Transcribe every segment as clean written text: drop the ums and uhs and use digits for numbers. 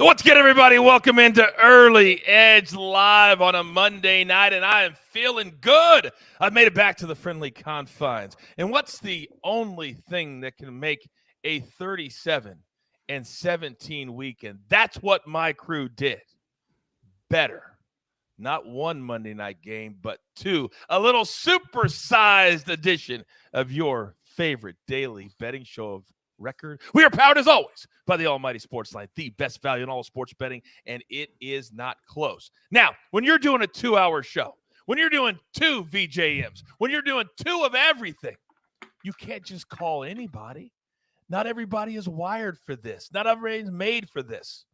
What's good, everybody? Welcome into Early Edge Live on a Monday night, and I am feeling good. I've made it back to the friendly confines. And what's the only thing that can make a 37-17 weekend? That's what my crew did. Better. Not one Monday night game, but two. A little supersized edition of your favorite daily betting show of record. We are powered, as always, by the Almighty Sportsline, the best value in all sports betting, and it is not close. Now, when you're doing a 2-hour show, when you're doing two VJMs, when you're doing two of everything, you can't just call anybody. Not everybody is wired for this. Not everybody's made for this.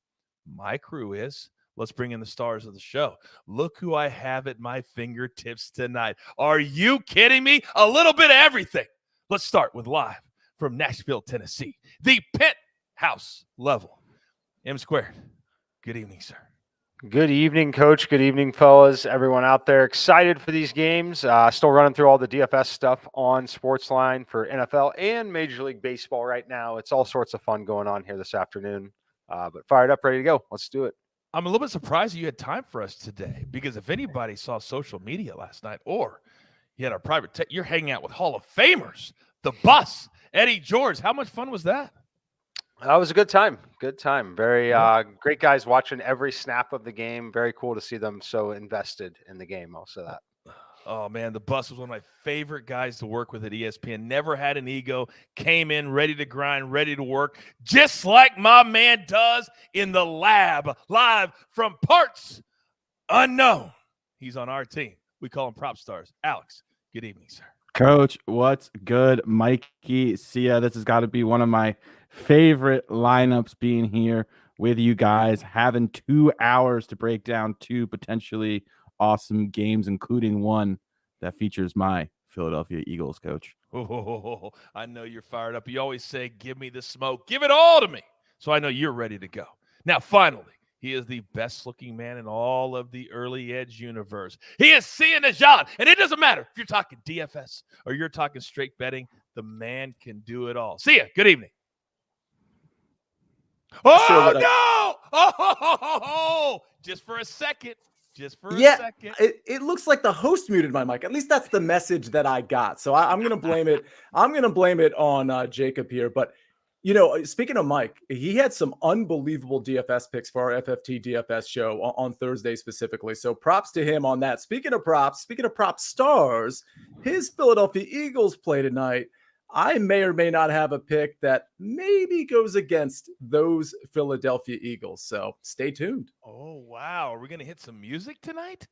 My crew is. Let's bring in the stars of the show. Look who I have at my fingertips tonight. Are you kidding me? A little bit of everything. Let's start with live from Nashville, Tennessee, the penthouse level. M Squared, good evening, sir. Good evening, Coach. Good evening, fellas. Everyone out there excited for these games. Still running through all the DFS stuff on Sportsline for NFL and Major League Baseball right now. It's all sorts of fun going on here this afternoon. But fired up, ready to go. Let's do it. I'm a little bit surprised you had time for us today, because if anybody saw social media last night or you had a private you're hanging out with Hall of Famers, the bus, Eddie George. How much fun was that? That was a good time. Good time. Very great guys watching every snap of the game. Very cool to see them so invested in the game. I'll say that. Oh, man, the bus was one of my favorite guys to work with at ESPN. Never had an ego. Came in ready to grind, ready to work, just like my man does in the lab, live from parts unknown. He's on our team. We call him Prop Stars. Alex, good evening, sir. Coach, what's good? Mikey, Sia, this has got to be one of my favorite lineups, being here with you guys, having 2 hours to break down two potentially awesome games, including one that features my Philadelphia Eagles, Coach. Oh, I know you're fired up. You always say, give me the smoke. Give it all to me. So I know you're ready to go. Now, finally, he is the best-looking man in all of the Early Edge universe. He is Sirianni, and it doesn't matter if you're talking DFS or you're talking straight betting. The man can do it all. See ya. Good evening. Oh, no! Oh, just for a second. Just for a second. It looks like the host muted my mic. At least that's the message that I got. So I'm going to blame it. I'm going to blame it on Jacob here. But, you know, speaking of Mike, he had some unbelievable DFS picks for our FFT DFS show on Thursday specifically. So props to him on that. Speaking of prop stars, his Philadelphia Eagles play tonight. I may or may not have a pick that maybe goes against those Philadelphia Eagles. So stay tuned. Oh, wow. Are we going to hit some music tonight?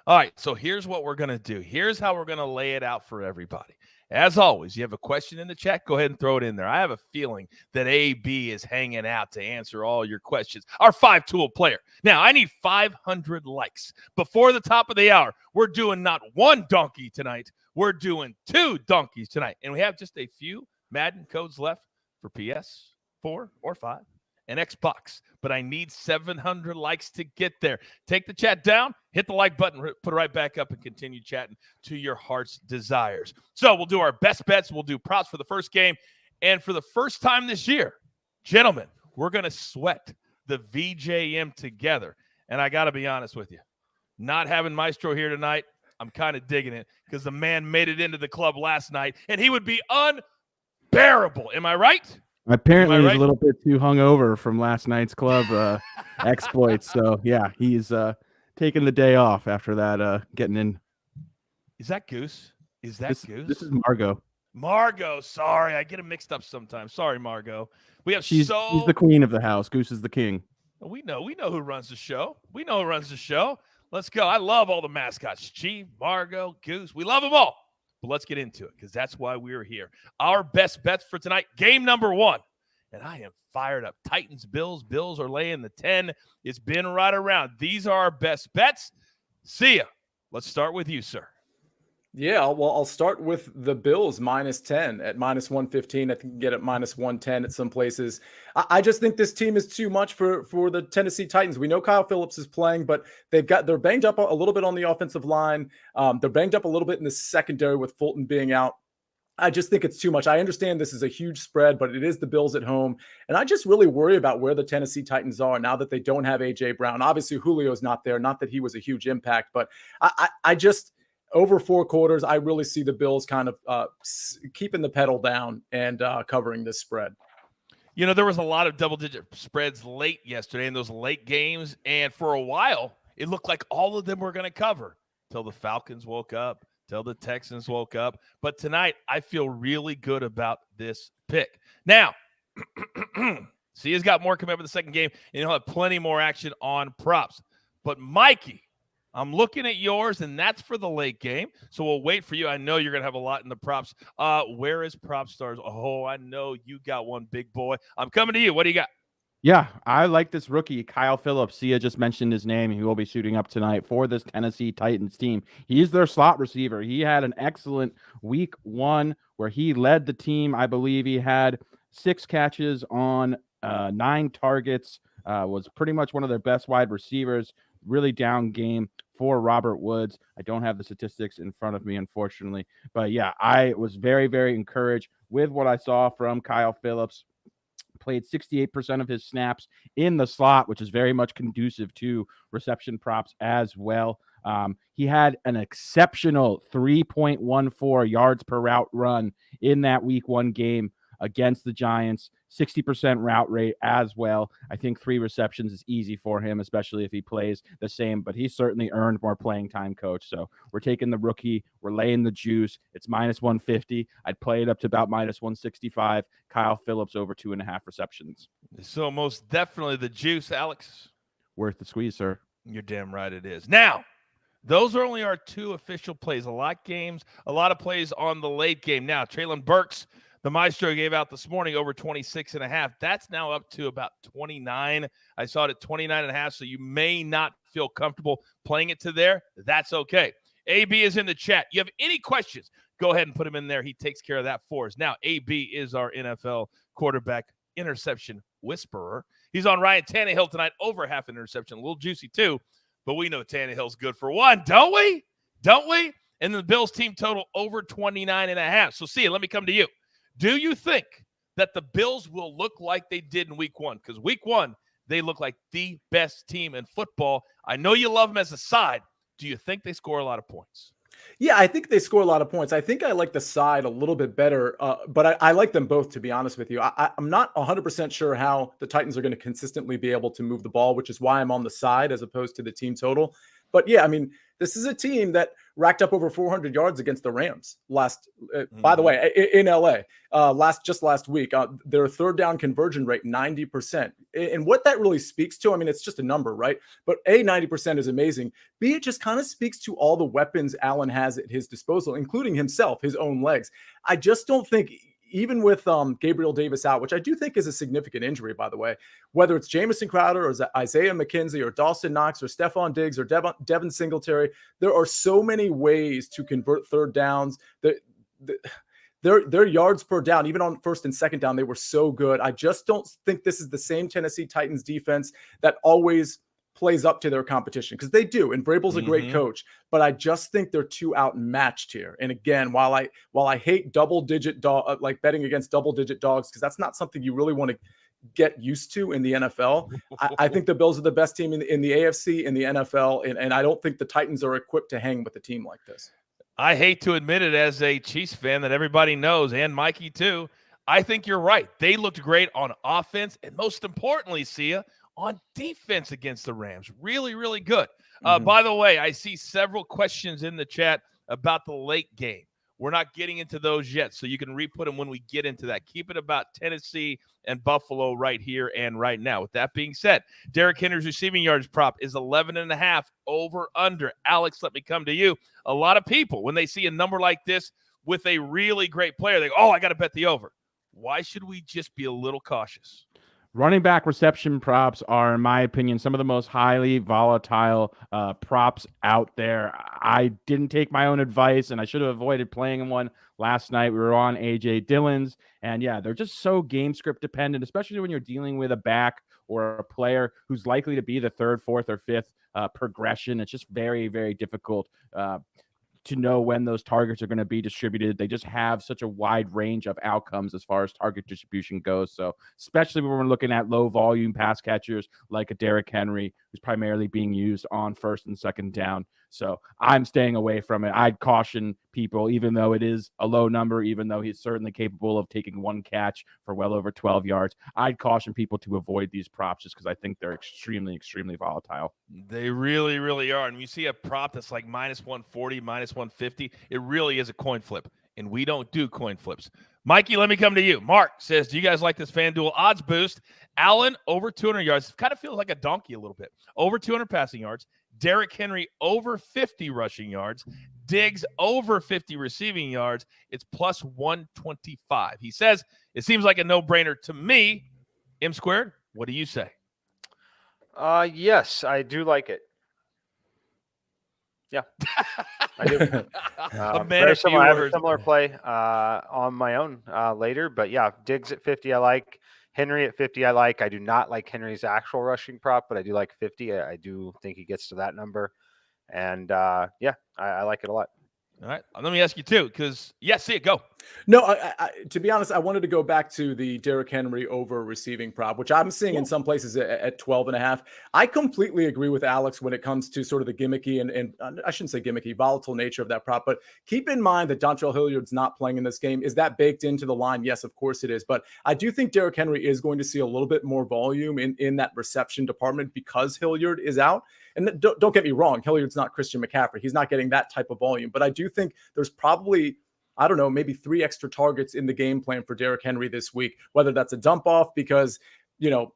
All right. So here's what we're going to do. Here's how we're going to lay it out for everybody. As always, you have a question in the chat, go ahead and throw it in there. I have a feeling that AB is hanging out to answer all your questions. Our 5-tool player. Now, I need 500 likes. Before the top of the hour, we're doing not one donkey tonight. We're doing 2 donkeys tonight. And we have just a few Madden codes left for PS4 or 5 and Xbox. But I need 700 likes to get there. Take the chat down, hit the like button, put it right back up, and continue chatting to your heart's desires. So we'll do our best bets. We'll do props for the first game. And for the first time this year, gentlemen, we're going to sweat the VJM together. And I got to be honest with you, not having Maestro here tonight, I'm kind of digging it, because the man made it into the club last night, and he would be unbearable. Am I right? Apparently, he's a little bit too hungover from last night's club exploits. So, yeah, he's taking the day off after that, getting in. Is that Goose? Goose? This is Margot. Margot, sorry. I get them mixed up sometimes. Sorry, Margot. She's the queen of the house. Goose is the king. We know who runs the show. Let's go. I love all the mascots. Chief, Margot, Goose. We love them all. But let's get into it, because that's why we're here. Our best bets for tonight, game number 1. And I am fired up. Titans, Bills. Bills are laying the 10. It's been right around. These are our best bets. See ya. Let's start with you, sir. Yeah, well, I'll start with the Bills -10 at -115. I think you can get it -110 at some places. I just think this team is too much for the Tennessee Titans. We know Kyle Phillips is playing, but they're banged up a little bit on the offensive line. They're banged up a little bit in the secondary with Fulton being out. I just think it's too much. I understand this is a huge spread, but it is the Bills at home. And I just really worry about where the Tennessee Titans are now that they don't have A.J. Brown. Obviously, Julio's not there. Not that he was a huge impact, but I just, over 4 quarters, I really see the Bills kind of keeping the pedal down and covering this spread. You know, there was a lot of double-digit spreads late yesterday in those late games, and for a while, it looked like all of them were going to cover till the Falcons woke up, till the Texans woke up. But tonight, I feel really good about this pick. Now, Sia's got more coming up in the second game, and he'll have plenty more action on props. But Mikey, I'm looking at yours, and that's for the late game. So we'll wait for you. I know you're going to have a lot in the props. Where is Prop Stars? Oh, I know you got one, big boy. I'm coming to you. What do you got? Yeah, I like this rookie, Kyle Phillips. Sia just mentioned his name. He will be suiting up tonight for this Tennessee Titans team. He's their slot receiver. He had an excellent week 1 where he led the team. I believe he had 6 catches on 9 targets, was pretty much one of their best wide receivers. Really down game for Robert Woods. I don't have the statistics in front of me, unfortunately. But yeah, I was very, very encouraged with what I saw from Kyle Phillips. Played 68% of his snaps in the slot, which is very much conducive to reception props as well. He had an exceptional 3.14 yards per route run in that week 1 game against the Giants, 60% route rate as well. I think 3 receptions is easy for him, especially if he plays the same, but he certainly earned more playing time, coach. So we're taking the rookie, we're laying the juice. It's minus 150. I'd play it up to about minus 165. Kyle Phillips over 2.5 receptions. So most definitely the juice, Alex. Worth the squeeze, sir. You're damn right it is. Now, those are only our 2 official plays. A lot of games, a lot of plays on the late game. Now, Traylon Burks, the Maestro, gave out this morning over 26.5. That's now up to about 29. I saw it at 29.5, so you may not feel comfortable playing it to there. That's okay. AB is in the chat. You have any questions, go ahead and put him in there. He takes care of that for us. Now, AB is our NFL quarterback interception whisperer. He's on Ryan Tannehill tonight, over half an interception. A little juicy, too, but we know Tannehill's good for 1, don't we? Don't we? And the Bills team total over 29.5. So, see, let me come to you. Do you think that the Bills will look like they did in week 1? Because week 1, they look like the best team in football. I know you love them as a side. Do you think they score a lot of points? Yeah, I think they score a lot of points. I think I like the side a little bit better, but I like them both, to be honest with you. I'm not 100% sure how the Titans are going to consistently be able to move the ball, which is why I'm on the side as opposed to the team total. But yeah, I mean, this is a team that racked up over 400 yards against the Rams by the way, in LA last week. Their third down conversion rate, 90%. And what that really speaks to, I mean, it's just a number, right? But 90% is amazing. B, it just kind of speaks to all the weapons Allen has at his disposal, including himself, his own legs. I just don't think, even with Gabriel Davis out, which I do think is a significant injury, by the way, whether it's Jamison Crowder or Isaiah McKenzie or Dawson Knox or Stephon Diggs or Devin Singletary, there are so many ways to convert third downs. Their yards per down, even on first and second down, they were so good. I just don't think this is the same Tennessee Titans defense that always plays up to their competition, because they do, and Vrabel's a great coach, but I just think they're too outmatched here. And again, while I hate double-digit like betting against double-digit dogs, because that's not something you really want to get used to in the NFL, I think the Bills are the best team in the AFC, in the NFL, and I don't think the Titans are equipped to hang with a team like this. I hate to admit it as a Chiefs fan that everybody knows, and Mikey too. I think you're right. They looked great on offense, and most importantly, Sia, on defense against the Rams. Really, really good. By the way, I see several questions in the chat about the late game. We're not getting into those yet, so you can re-put them when we get into that. Keep it about Tennessee and Buffalo right here and right now. With that being said, Derrick Henry's receiving yards prop is 11.5 over under. Alex, let me come to you. A lot of people, when they see a number like this with a really great player, they go, oh, I got to bet the over. Why should we just be a little cautious? Running back reception props are, in my opinion, some of the most highly volatile props out there. I didn't take my own advice, and I should have avoided playing one last night. We were on A.J. Dillon's, and yeah, they're just so game script dependent, especially when you're dealing with a back or a player who's likely to be the third, fourth, or fifth progression. It's just very, very difficult to know when those targets are going to be distributed. They just have such a wide range of outcomes as far as target distribution goes. So especially when we're looking at low volume pass catchers like a Derrick Henry, who's primarily being used on first and second down. So I'm staying away from it. I'd caution people, even though it is a low number, even though he's certainly capable of taking one catch for well over 12 yards, I'd caution people to avoid these props just because I think they're extremely, extremely volatile. They really, really are. And you see a prop that's like minus 140, minus 150, it really is a coin flip. And we don't do coin flips. Mikey, let me come to you. Mark says, do you guys like this FanDuel odds boost? Allen over 200 yards. Kind of feels like a donkey a little bit. Over 200 passing yards. Derrick Henry over 50 rushing yards. Diggs over 50 receiving yards. It's plus 125. He says, it seems like a no-brainer to me. M squared, what do you say? Yes, I do like it. Yeah, I do. A man Very of few similar, I have a words. similar play on my own later, but yeah, Diggs at 50, I like. Henry at 50, I like. I do not like Henry's actual rushing prop, but I do like 50. I do think he gets to that number, and yeah, I like it a lot. All right, let me ask you too, because see it go. No, I, to be honest, I wanted to go back to the Derrick Henry over receiving prop, which I'm seeing in some places at 12.5. I completely agree with Alex when it comes to sort of the gimmicky and I shouldn't say gimmicky, volatile nature of that prop. But keep in mind that Dontrell Hilliard's not playing in this game. Is that baked into the line? Yes, of course it is. But I do think Derrick Henry is going to see a little bit more volume in that reception department because Hilliard is out. And don't get me wrong, Hilliard's not Christian McCaffrey. He's not getting that type of volume. But I do think there's probably, I don't know, maybe 3 extra targets in the game plan for Derrick Henry this week, whether that's a dump off because, you know,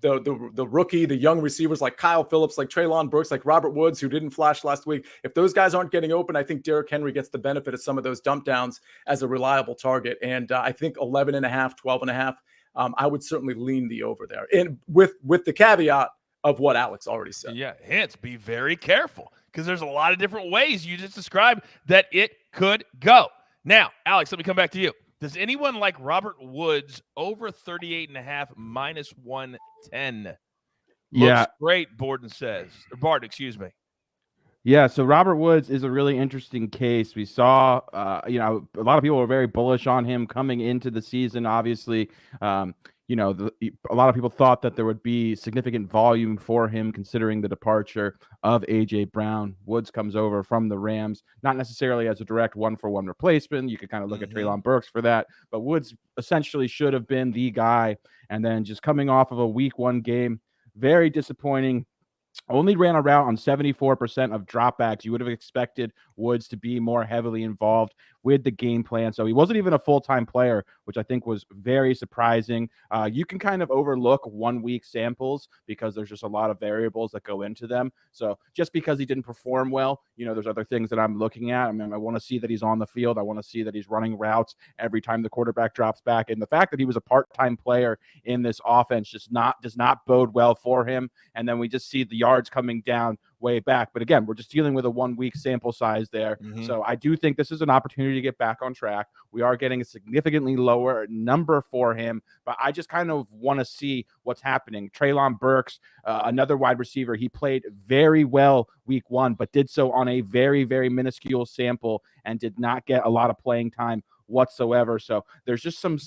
the rookie, the young receivers like Kyle Phillips, like Treylon Burks, like Robert Woods, who didn't flash last week. If those guys aren't getting open, I think Derrick Henry gets the benefit of some of those dump downs as a reliable target. And I think 11.5, 12.5, I would certainly lean the over there. And with the caveat of what Alex already said. Yeah, hence be very careful because there's a lot of different ways you just described that it could go. Now, Alex, let me come back to you. Does anyone like Robert Woods over 38.5 minus 110? Yeah. Looks great, Borden says. Or Bart, excuse me. Yeah, so Robert Woods is a really interesting case. We saw, a lot of people were very bullish on him coming into the season. Obviously, a lot of people thought that there would be significant volume for him considering the departure of A.J. Brown. Woods comes over from the Rams, not necessarily as a direct one-for-one replacement. You could kind of look at Treylon Burks for that, but Woods essentially should have been the guy. And then just coming off of a week 1 game, very disappointing. Only ran a route on 74% of dropbacks. You would have expected Woods to be more heavily involved with the game plan. So he wasn't even a full-time player, which I think was very surprising. You can kind of overlook 1 week samples because there's just a lot of variables that go into them. So just because he didn't perform well, there's other things that I'm looking at. I mean, I want to see that he's on the field. I want to see that he's running routes every time the quarterback drops back. And the fact that he was a part-time player in this offense does not bode well for him. And then we just see the yards coming down way back. But again, we're just dealing with a 1 week sample size there. So I do think this is an opportunity to get back on track. We are getting a significantly lower number for him, but I just kind of want to see what's happening. Treylon Burks, another wide receiver, he played very well week 1, but did so on a very, very minuscule sample and did not get a lot of playing time whatsoever. So there's just some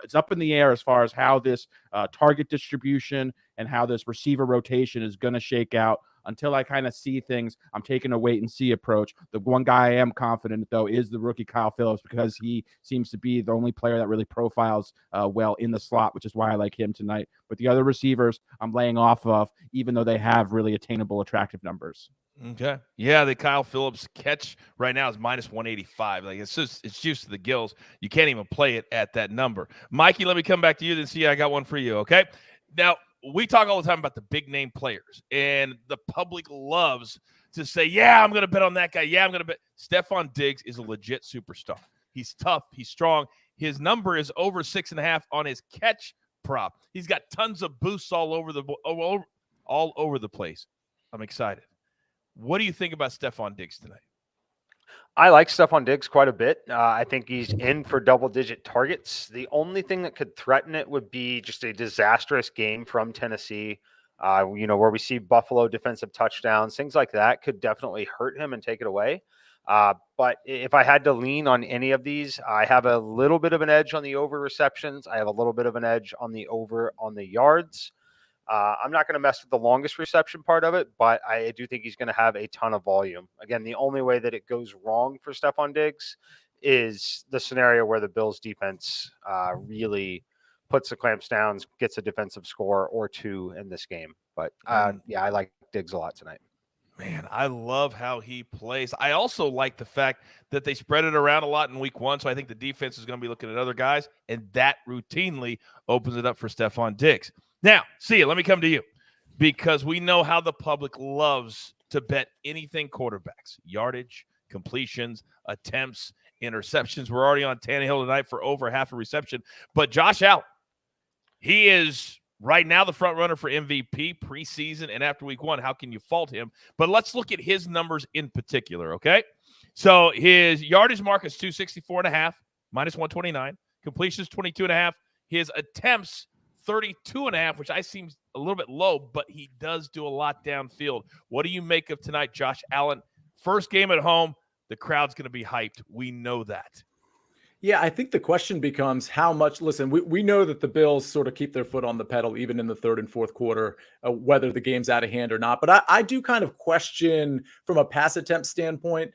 it's up in the air as far as how this target distribution and how this receiver rotation is going to shake out. Until I kind of see things, I'm taking a wait and see approach. The one guy I am confident, though, is the rookie Kyle Phillips because he seems to be the only player that really profiles well in the slot, which is why I like him tonight. But the other receivers I'm laying off of, even though they have really attainable, attractive numbers. Okay. Yeah, the Kyle Phillips catch right now is minus 185. Like it's juice to the gills. You can't even play it at that number. Mikey, let me come back to you and see. I got one for you. Okay. Now, we talk all the time about the big name players, and the public loves to say, yeah, I'm going to bet on that guy. Yeah, I'm going to bet. Stephon Diggs is a legit superstar. He's tough. He's strong. His number is over 6.5 on his catch prop. He's got tons of boosts all over the place. I'm excited. What do you think about Stephon Diggs tonight? I like Stephon Diggs quite a bit. I think he's in for double-digit targets. The only thing that could threaten it would be just a disastrous game from Tennessee, where we see Buffalo defensive touchdowns. Things like that could definitely hurt him and take it away. But if I had to lean on any of these, I have a little bit of an edge on the over receptions. I have a little bit of an edge on the over on the yards. I'm not going to mess with the longest reception part of it, but I do think he's going to have a ton of volume. Again, the only way that it goes wrong for Stephon Diggs is the scenario where the Bills defense really puts the clamps down, gets a defensive score or two in this game. But yeah, I like Diggs a lot tonight. Man, I love how he plays. I also like the fact that they spread it around a lot in week one, so I think the defense is going to be looking at other guys, and that routinely opens it up for Stephon Diggs. Now, let me come to you, because we know how the public loves to bet anything quarterbacks, yardage, completions, attempts, interceptions. We're already on Tannehill tonight for over half a reception, but Josh Allen, he is right now the front runner for MVP preseason and after week one. How can you fault him? But let's look at his numbers in particular, okay? So his yardage mark is 264.5, minus 129. Completions, 22.5. His attempts, 32.5, which I seems a little bit low, but he does do a lot downfield. What do you make of tonight, Josh Allen? First game at home, the crowd's going to be hyped. We know that. Yeah, I think the question becomes how much. Listen, we know that the Bills sort of keep their foot on the pedal even in the third and fourth quarter, whether the game's out of hand or not. But I do kind of question from a pass attempt standpoint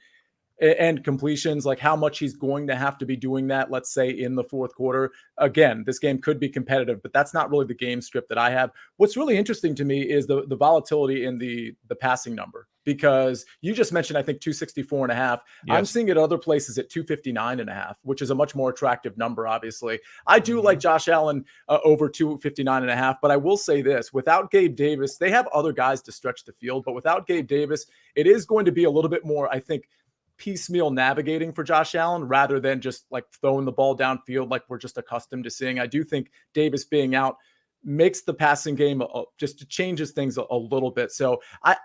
and completions, like how much he's going to have to be doing that, let's say in the fourth quarter. Again, this game could be competitive, but that's not really the game script that I have. What's really interesting to me is the volatility in the passing number, because you just mentioned, I think 264.5. Yes. I'm seeing it other places at 259.5, which is a much more attractive number. Obviously, I do like Josh Allen over 259.5, but I will say this: without Gabe Davis, they have other guys to stretch the field, but without Gabe Davis, it is going to be a little bit more, I think, piecemeal navigating for Josh Allen rather than just like throwing the ball downfield like we're just accustomed to seeing. I do think Davis being out makes the passing game just changes things a little bit. So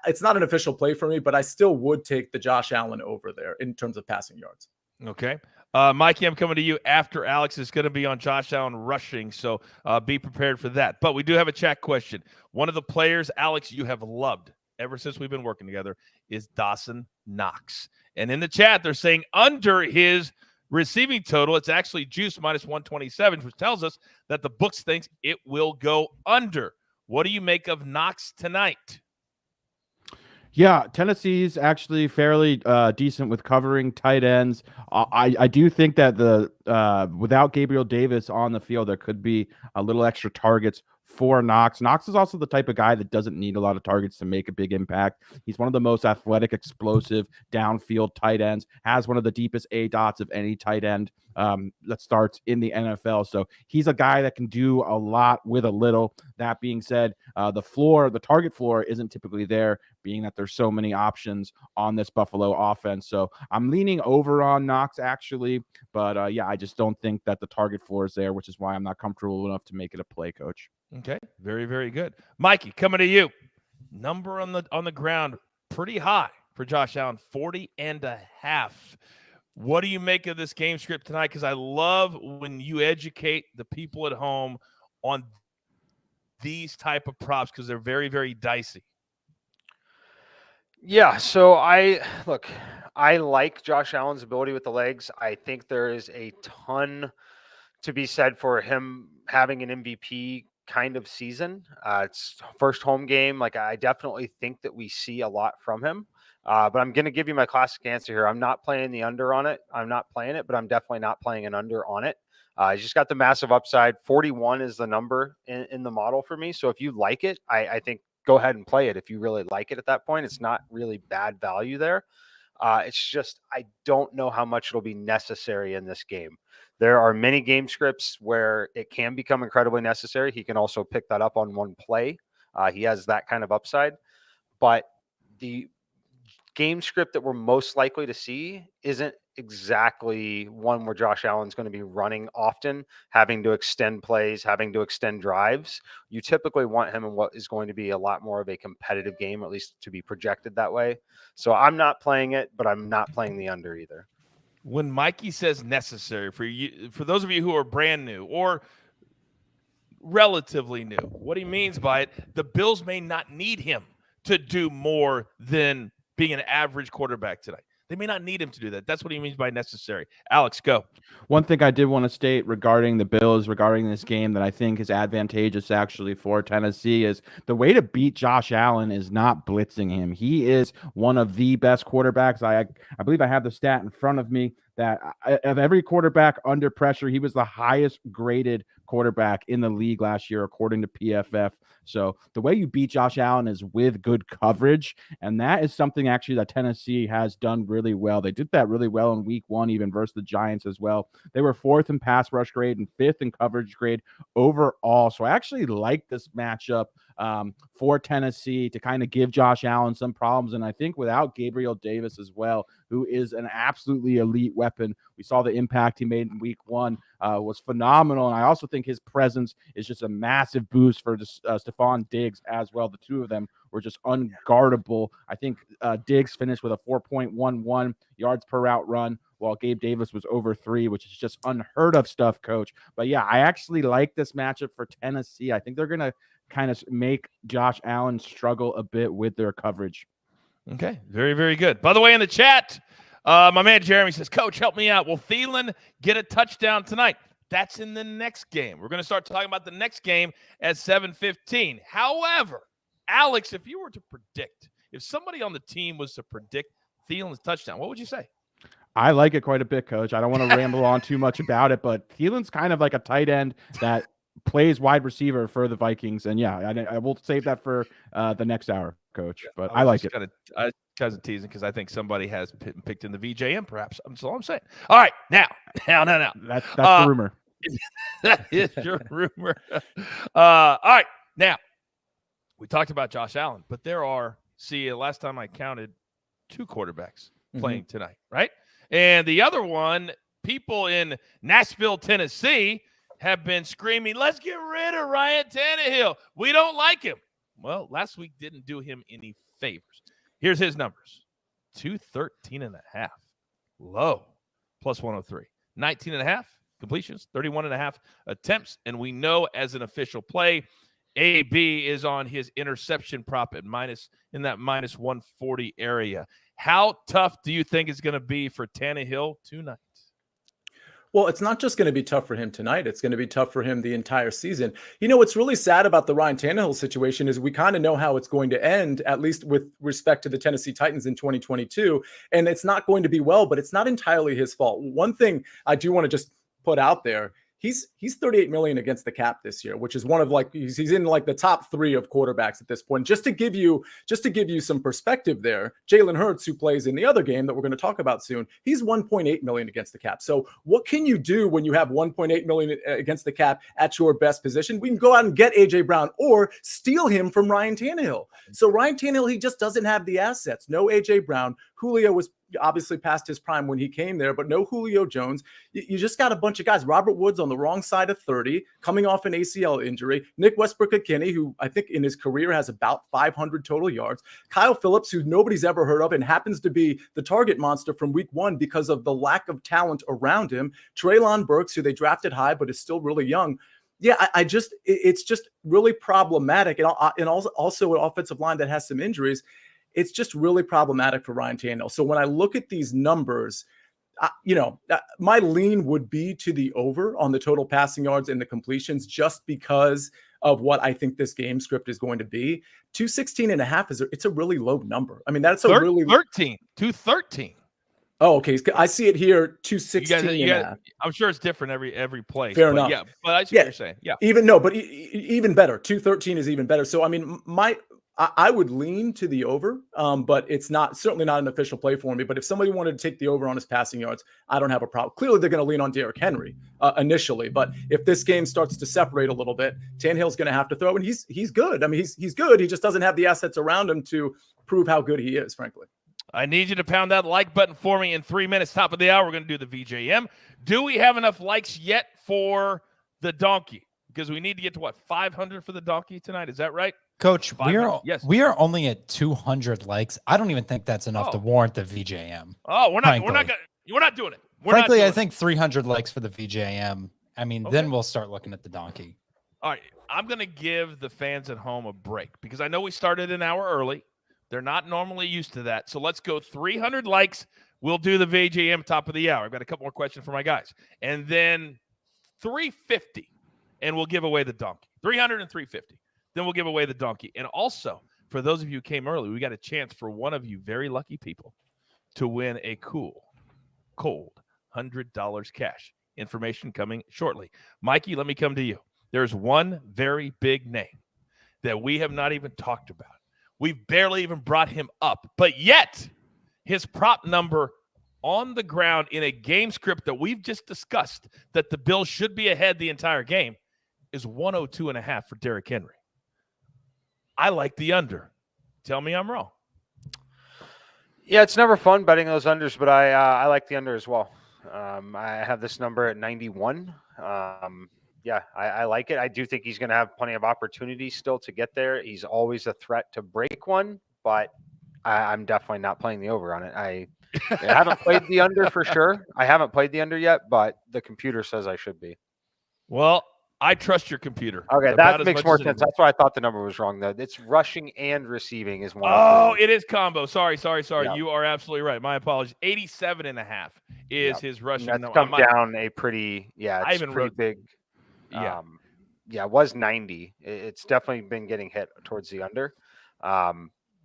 it's not an official play for me, but I still would take the Josh Allen over there in terms of passing yards. Okay. Mikey, I'm coming to you after Alex is going to be on Josh Allen rushing, so be prepared for that. But we do have a chat question. One of the players, Alex, you have loved ever since we've been working together is Dawson Knox. And in the chat, they're saying under his receiving total, it's actually juice minus 127, which tells us that the books thinks it will go under. What do you make of Knox tonight? Yeah, Tennessee's actually fairly decent with covering tight ends. I do think that without Gabriel Davis on the field, there could be a little extra targets for Knox. Knox is also the type of guy that doesn't need a lot of targets to make a big impact. He's one of the most athletic, explosive downfield tight ends, has one of the deepest A-dots of any tight end that starts in the NFL. So he's a guy that can do a lot with a little. That being said, the target floor isn't typically there, being that there's so many options on this Buffalo offense. So I'm leaning over on Knox actually, but yeah, I just don't think that the target floor is there, which is why I'm not comfortable enough to make it a play, Coach. Okay, very, very good. Mikey, coming to you. Number on the ground, pretty high for Josh Allen, 40.5. What do you make of this game script tonight? Because I love when you educate the people at home on these type of props, because they're very, very dicey. Yeah, so I like Josh Allen's ability with the legs. I think there is a ton to be said for him having an MVP kind of season. It's first home game. Like, I definitely think that we see a lot from him. But I'm going to give you my classic answer here. I'm not playing the under on it. I'm not playing it, but I'm definitely not playing an under on it. He's just got the massive upside. 41 is the number in the model for me. So if you like it, I think go ahead and play it. If you really like it at that point, it's not really bad value there. It's just, I don't know how much it'll be necessary in this game. There are many game scripts where it can become incredibly necessary. He can also pick that up on one play. He has that kind of upside. But the game script that we're most likely to see isn't exactly one where Josh Allen's going to be running often, having to extend plays, having to extend drives. You typically want him in what is going to be a lot more of a competitive game, or at least to be projected that way. So I'm not playing it, but I'm not playing the under either. When Mikey says necessary, for those of you who are brand new or relatively new, what he means by it, the Bills may not need him to do more than being an average quarterback tonight. They may not need him to do that. That's what he means by necessary. Alex, go. One thing I did want to state regarding the Bills, regarding this game that I think is advantageous actually for Tennessee is the way to beat Josh Allen is not blitzing him. He is one of the best quarterbacks. I believe I have the stat in front of me that of every quarterback under pressure, he was the highest graded quarterback in the league last year, according to PFF. So the way you beat Josh Allen is with good coverage, and that is something actually that Tennessee has done really well. They did that really well in week 1, even versus the Giants as well. They were 4th in pass rush grade and 5th in coverage grade overall. So I actually like this matchup for Tennessee to kind of give Josh Allen some problems. And I think without Gabriel Davis as well, who is an absolutely elite weapon, we saw the impact he made in week 1 was phenomenal. And I also think his presence is just a massive boost for Stephon Diggs as well. The two of them were just unguardable. I think Diggs finished with a 4.11 yards per route run, while Gabe Davis was over 3, which is just unheard of stuff, Coach. But yeah, I actually like this matchup for Tennessee. I think they're going to kind of make Josh Allen struggle a bit with their coverage. Okay, very, very good. By the way, in the chat, my man Jeremy says, Coach, help me out. Will Thielen get a touchdown tonight? That's in the next game. We're going to start talking about the next game at 7:15. However, Alex, if you were to predict, if somebody on the team was to predict Thielen's touchdown, what would you say? I like it quite a bit, Coach. I don't want to ramble on too much about it, but Thielen's kind of like a tight end that plays wide receiver for the Vikings. And yeah, I will save that for the next hour, Coach. But I like it. I was teasing because I think somebody has picked in the VJM, perhaps. That's all I'm saying. All right, now. That's the rumor. That is your rumor. All right, now. We talked about Josh Allen, but there are, last time I counted, 2 quarterbacks playing tonight, right? And the other one, people in Nashville, Tennessee, have been screaming, let's get rid of Ryan Tannehill. We don't like him. Well, last week didn't do him any favors. Here's his numbers. 213.5. Low. Plus 103. 19.5 completions. 31.5 attempts. And we know as an official play, AB is on his interception prop at in that minus 140 area. How tough do you think it's going to be for Tannehill tonight? Well, it's not just going to be tough for him tonight. It's going to be tough for him the entire season. You know, what's really sad about the Ryan Tannehill situation is we kind of know how it's going to end, at least with respect to the Tennessee Titans in 2022. And it's not going to be well, but it's not entirely his fault. One thing I do want to just put out there, he's $38 million against the cap this year, which is one of he's in the top 3 of quarterbacks at this point. Just to give you some perspective there, Jalen Hurts, who plays in the other game that we're going to talk about soon, he's $1.8 million against the cap. So what can you do when you have $1.8 million against the cap at your best position? We can go out and get AJ Brown or steal him from Ryan Tannehill. So Ryan Tannehill, he just doesn't have the assets. No AJ Brown. Julio was obviously past his prime when he came there, but no Julio Jones. You just got a bunch of guys. Robert Woods on the wrong side of 30, coming off an ACL injury. Nick Westbrook-Ikhine, who I think in his career has about 500 total yards. Kyle Phillips, who nobody's ever heard of and happens to be the target monster from week 1 because of the lack of talent around him. Treylon Burks, who they drafted high but is still really young. Yeah, it's just really problematic. And also an offensive line that has some injuries. It's just really problematic for Ryan Tannehill. So when I look at these numbers, my lean would be to the over on the total passing yards and the completions, just because of what I think this game script is going to be. 216.5 it's a really low number. I mean, that's a really 213. Oh, okay. I see it here, 216.5. I'm sure it's different every place. Fair enough. Yeah, but I see what you're saying. Yeah. Even better. 213 is even better. So I mean, I would lean to the over, but it's certainly not an official play for me. But if somebody wanted to take the over on his passing yards, I don't have a problem. Clearly, they're going to lean on Derrick Henry initially. But if this game starts to separate a little bit, Tannehill's going to have to throw, and he's good. I mean, he's good. He just doesn't have the assets around him to prove how good he is, frankly. I need you to pound that like button for me in 3 minutes. Top of the hour, we're going to do the VJM. Do we have enough likes yet for the donkey? Because we need to get to 500 for the donkey tonight. Is that right? Coach, we are only at 200 likes. I don't even think that's enough to warrant the VJM. Oh, we're not doing it. Frankly, I think 300 likes for the VJM. I mean, then we'll start looking at the donkey. All right, I'm going to give the fans at home a break because I know we started an hour early. They're not normally used to that. So let's go 300 likes We'll do the VJM top of the hour. I've got a couple more questions for my guys. And then 350, and we'll give away the donkey. 300 and 350. Then we'll give away the donkey. And also, for those of you who came early, we got a chance for one of you very lucky people to win a cool, cold $100 cash. Information coming shortly. Mikey, let me come to you. There's one very big name that we have not even talked about. We've barely even brought him up, but yet his prop number on the ground in a game script that we've just discussed that the Bills should be ahead the entire game is 102.5 for Derrick Henry. I like the under. Tell me I'm wrong. Yeah, it's never fun betting those unders, but I like the under as well. I have this number at 91. Yeah, I like it. I do think he's going to have plenty of opportunities still to get there. He's always a threat to break one, but I'm definitely not playing the over on it. I haven't played the under for sure. I haven't played the under yet, but the computer says I should be. Well, I trust your computer. Okay, that makes more sense. That's why I thought the number was wrong, though. It's rushing and receiving is one. Oh, it is combo. Sorry. Yep. You are absolutely right. My apologies. 87.5 is his rushing. That's come down a pretty, I even pretty wrote big. Yeah. It was 90. It's definitely been getting hit towards the under.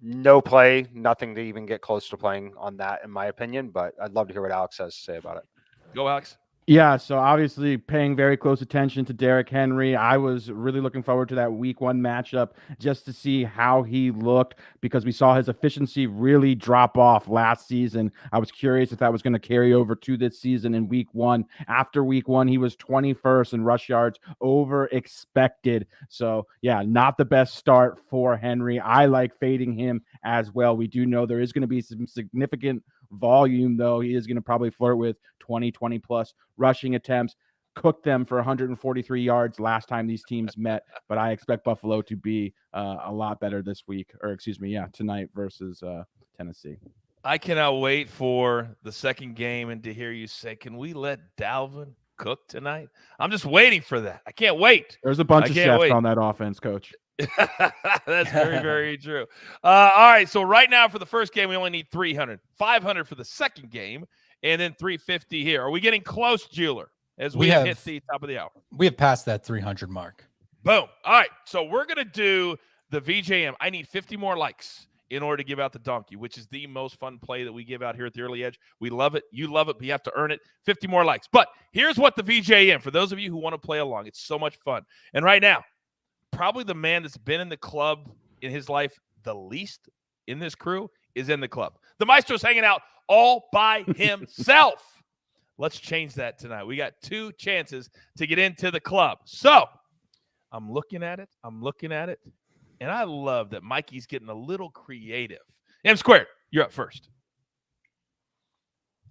No play, nothing to even get close to playing on that, in my opinion. But I'd love to hear what Alex has to say about it. Go, Alex. Yeah, so obviously paying very close attention to Derrick Henry. I was really looking forward to that week 1 matchup just to see how he looked because we saw his efficiency really drop off last season. I was curious if that was going to carry over to this season in week 1. After week 1, he was 21st in rush yards over expected. So, yeah, not the best start for Henry. I like fading him as well. We do know there is going to be some significant volume, though. He is going to probably flirt with 20 plus rushing attempts, cook them for 143 yards last time these teams met, but I expect Buffalo to be a lot better this week, tonight versus Tennessee. I cannot wait for the second game and to hear you say, can we let Dalvin cook tonight? I'm just waiting for that. I can't wait. There's a bunch of chefs on that offense, Coach. That's very, very true. All right, so right now for the first game, we only need 300, 500 for the second game, and then 350 here. Are we getting close, Jeweler, as we have hit the top of the hour? We have passed that 300 mark. Boom. All right, so we're going to do the VJM. I need 50 more likes in order to give out the donkey, which is the most fun play that we give out here at the Early Edge. We love it. You love it, but you have to earn it. 50 more likes. But here's what the VJM, for those of you who want to play along, it's so much fun. And right now, probably the man that's been in the club in his life the least in this crew is in the club. The Maestro's hanging out all by himself. Let's change that tonight. We got 2 chances to get into the club. So I'm looking at it. And I love that Mikey's getting a little creative. M Squared, you're up first.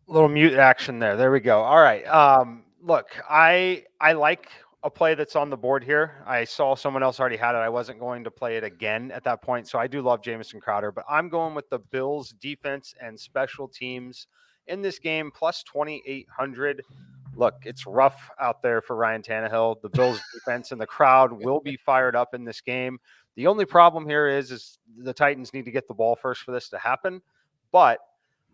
A little mute action there. There we go. All right. Look, I like a play that's on the board here. I saw someone else already had it. I wasn't going to play it again at that point. So I do love Jamison Crowder, but I'm going with the Bills defense and special teams in this game, plus 2,800. Look, it's rough out there for Ryan Tannehill. The Bills defense and the crowd will be fired up in this game. The only problem here is the Titans need to get the ball first for this to happen, but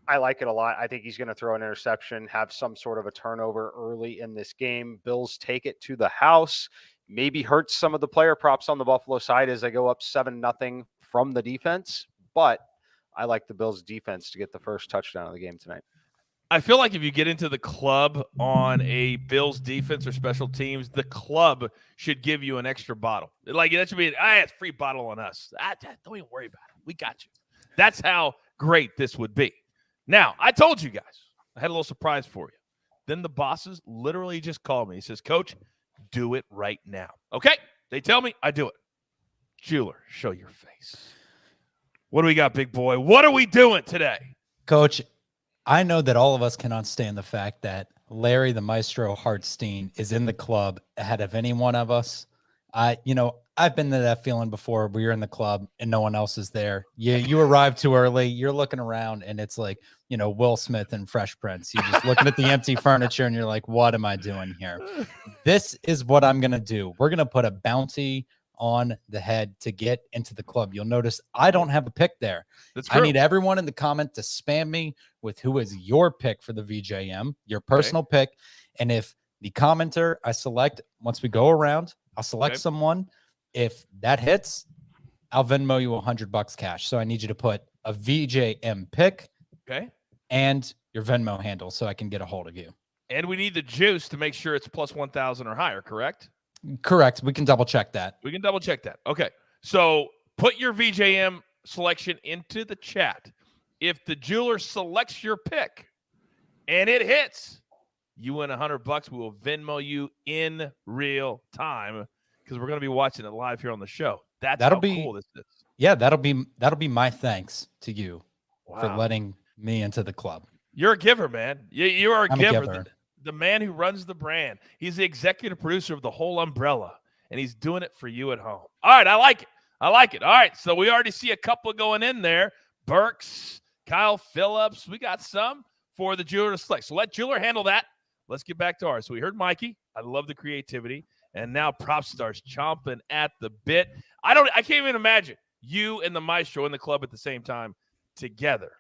I like it a lot. I think he's going to throw an interception, have some sort of a turnover early in this game. Bills take it to the house, maybe hurts some of the player props on the Buffalo side as they go up 7-0 from the defense. But I like the Bills defense to get the first touchdown of the game tonight. I feel like if you get into the club on a Bills defense or special teams, the club should give you an extra bottle. Like that should be, it's free bottle on us. Don't even worry about it. We got you. That's how great this would be. Now, I told you guys, I had a little surprise for you. Then the bosses literally just called me. He says, Coach, do it right now. Okay? They tell me, I do it. Jeweler, show your face. What do we got, big boy? What are we doing today? Coach, I know that all of us cannot stand the fact that Larry the Maestro Hartstein is in the club ahead of any one of us. I've been to that feeling before where you're in the club and no one else is there. You arrive too early. You're looking around and it's like, Will Smith and Fresh Prince. You're just looking at the empty furniture and you're like, what am I doing here? This is what I'm going to do. We're going to put a bounty on the head to get into the club. You'll notice I don't have a pick there. That's I true. need everyone in the comment to spam me with who is your pick for the VJM, your personal pick. And if the commenter I select, once we go around, I'll select someone. If that hits, I'll Venmo you $100 cash. So I need you to put a VJM pick and your Venmo handle so I can get a hold of you. And we need the juice to make sure it's plus 1,000 or higher, correct? Correct. We can double check that. We can double check that. Okay. So put your VJM selection into the chat. If the jeweler selects your pick and it hits, you win $100. We will Venmo you in real time because we're going to be watching it live here on the show. That'll be cool this is. Yeah, that'll be my thanks to you for letting me into the club. You're a giver, man. You are a giver. giver. The man who runs the brand. He's the executive producer of the whole umbrella, and he's doing it for you at home. All right, I like it. All right, so we already see a couple going in there. Burks, Kyle Phillips. We got some for the jeweler to select. So let jeweler handle that. Let's get back to ours. So we heard Mikey. I love the creativity. And now Prop Stars chomping at the bit. I can't even imagine you and the maestro in the club at the same time together.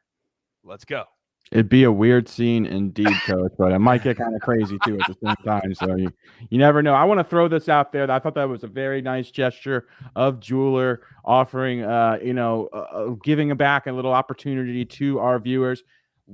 Let's go. It'd be a weird scene indeed, Coach, but it might get kind of crazy too at the same time. So you never know. I want to throw this out there. I thought that was a very nice gesture of jeweler offering, giving back a little opportunity to our viewers.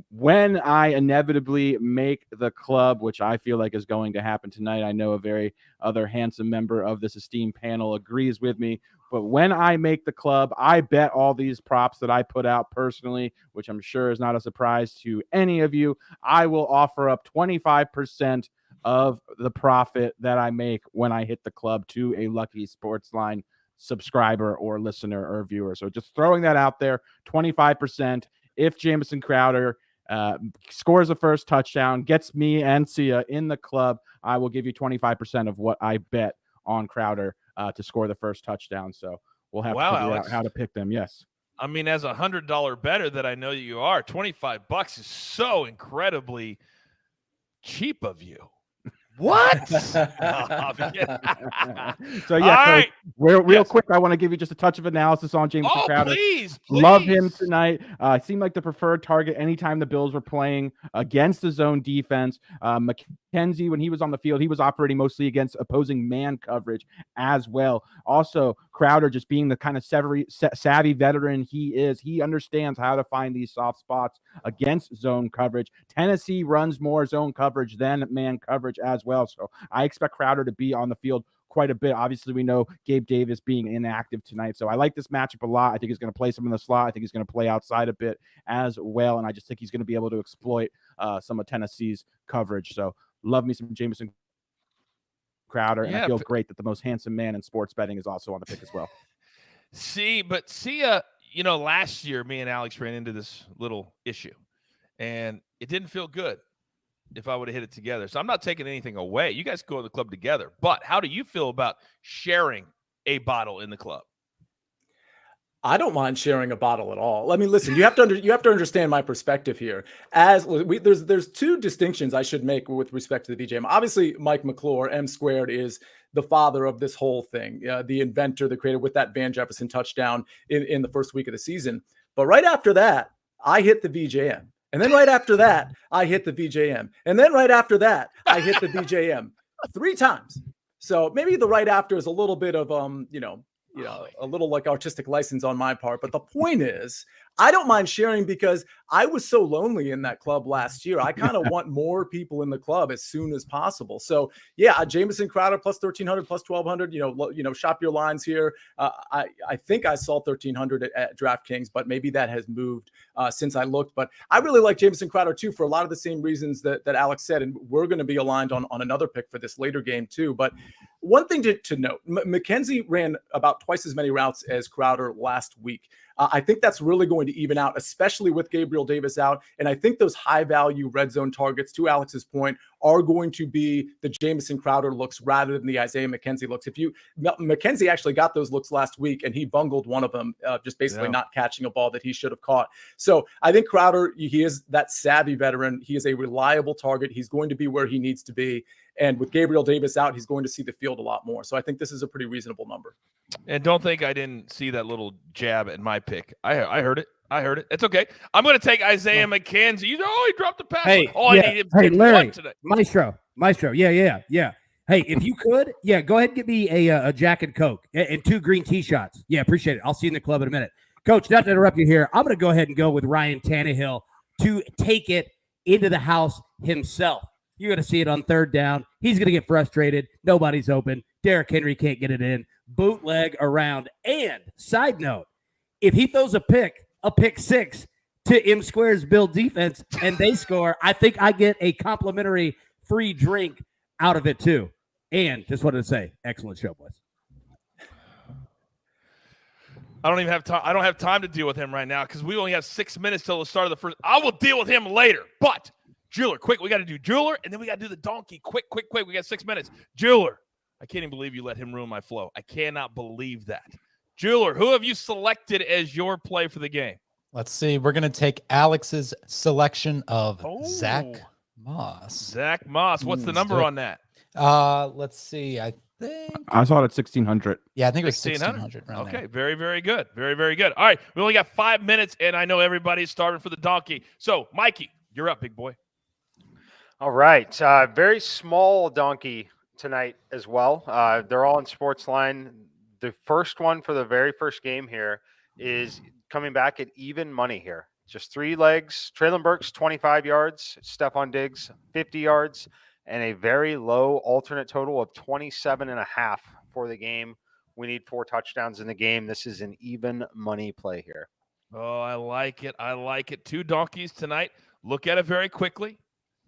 When I inevitably make the club, which I feel like is going to happen tonight, I know a very other handsome member of this esteemed panel agrees with me. But when I make the club, I bet all these props that I put out personally, which I'm sure is not a surprise to any of you, I will offer up 25% of the profit that I make when I hit the club to a Lucky Sportsline subscriber or listener or viewer. So just throwing that out there, 25%. If Jamison Crowder scores the first touchdown, gets me and Sia in the club, I will give you 25% of what I bet on Crowder to score the first touchdown. So we'll have to figure out how to pick them. Yes. I mean, as $100 better that I know that you are, $25 is so incredibly cheap of you. What? So yeah, right. real quick, I want to give you just a touch of analysis on Jamison Crowder. Please. Love him tonight. Seemed like the preferred target anytime the Bills were playing against the zone defense. McKenzie, when he was on the field, he was operating mostly against opposing man coverage as well. Also, Crowder just being the kind of savvy veteran he is, he understands how to find these soft spots against zone coverage. Tennessee runs more zone coverage than man coverage as well. So I expect Crowder to be on the field quite a bit. Obviously, we know Gabe Davis being inactive tonight. So I like this matchup a lot. I think he's going to play some in the slot. I think he's going to play outside a bit as well. And I just think he's going to be able to exploit some of Tennessee's coverage. So love me some Jamison Crowder. And I feel great that the most handsome man in sports betting is also on the pick as well. Last year, me and Alex ran into this little issue. And it didn't feel good if I would have hit it together. So I'm not taking anything away. You guys go to the club together. But how do you feel about sharing a bottle in the club? I don't mind sharing a bottle at all. I mean, listen, you have to understand my perspective here. There's two distinctions I should make with respect to the VJM. Obviously, Mike McClure, M Squared, is the father of this whole thing, the inventor, the creator, with that Van Jefferson touchdown in the first week of the season. But right after that, I hit the VJM. And then right after that, I hit the VJM. And then right after that, I hit the VJM 3 times. So maybe the right after is a little bit of, a little like artistic license on my part. But the point is, I don't mind sharing because I was so lonely in that club last year. I kind of want more people in the club as soon as possible. So yeah, Jamison Crowder plus 1,300, plus 1,200, shop your lines here. I think I saw 1,300 at DraftKings, but maybe that has moved since I looked. But I really like Jamison Crowder too, for a lot of the same reasons that Alex said. And we're going to be aligned on another pick for this later game too. But one thing to note, McKenzie ran about twice as many routes as Crowder last week. I think that's really going to even out, especially with Gabriel Davis out. And I think those high-value red zone targets, to Alex's point, are going to be the Jamison Crowder looks rather than the Isaiah McKenzie looks. McKenzie actually got those looks last week, and he bungled one of them, just basically not catching a ball that he should have caught. So I think Crowder, he is that savvy veteran. He is a reliable target. He's going to be where he needs to be. And with Gabriel Davis out, he's going to see the field a lot more. So I think this is a pretty reasonable number. And don't think I didn't see that little jab at my pick. I heard it. I heard it. It's okay. I'm going to take Isaiah McKenzie. He dropped the pass. Hey, I need him to get Larry, one today. Maestro. Yeah. Hey, if you could, go ahead and get me a Jack and Coke and 2 green tea shots. Yeah, appreciate it. I'll see you in the club in a minute. Coach, not to interrupt you here, I'm going to go ahead and go with Ryan Tannehill to take it into the house himself. You're going to see it on 3rd down. He's going to get frustrated. Nobody's open. Derrick Henry can't get it in. Bootleg around. And side note, if he throws a pick 6 to M Square's Bill defense and they score, I think I get a complimentary free drink out of it too. And just wanted to say, excellent show, boys. I don't even have time. I don't have time to deal with him right now because we only have 6 minutes till the start of the first. I will deal with him later. But Jeweler, quick. We got to do Jeweler, and then we got to do the donkey. Quick. We got 6 minutes. Jeweler. I can't even believe you let him ruin my flow. I cannot believe that. Jeweler, who have you selected as your play for the game? Let's see. We're going to take Alex's selection of Zach Moss. Zach Moss. What's the number on that? Let's see. I think I saw it at 1,600. Yeah, I think it was 1,600. Okay, very, very good. Very, very good. All right, we only got 5 minutes, and I know everybody's starving for the donkey. So, Mikey, you're up, big boy. All right. Very small donkey tonight as well. They're all in Sportsline. The first one for the very first game here is coming back at even money here. Just 3 legs. Traylon Burks, 25 yards. Stephon Diggs, 50 yards. And a very low alternate total of 27.5 for the game. We need 4 touchdowns in the game. This is an even money play here. Oh, I like it. I like it. 2 donkeys tonight. Look at it very quickly.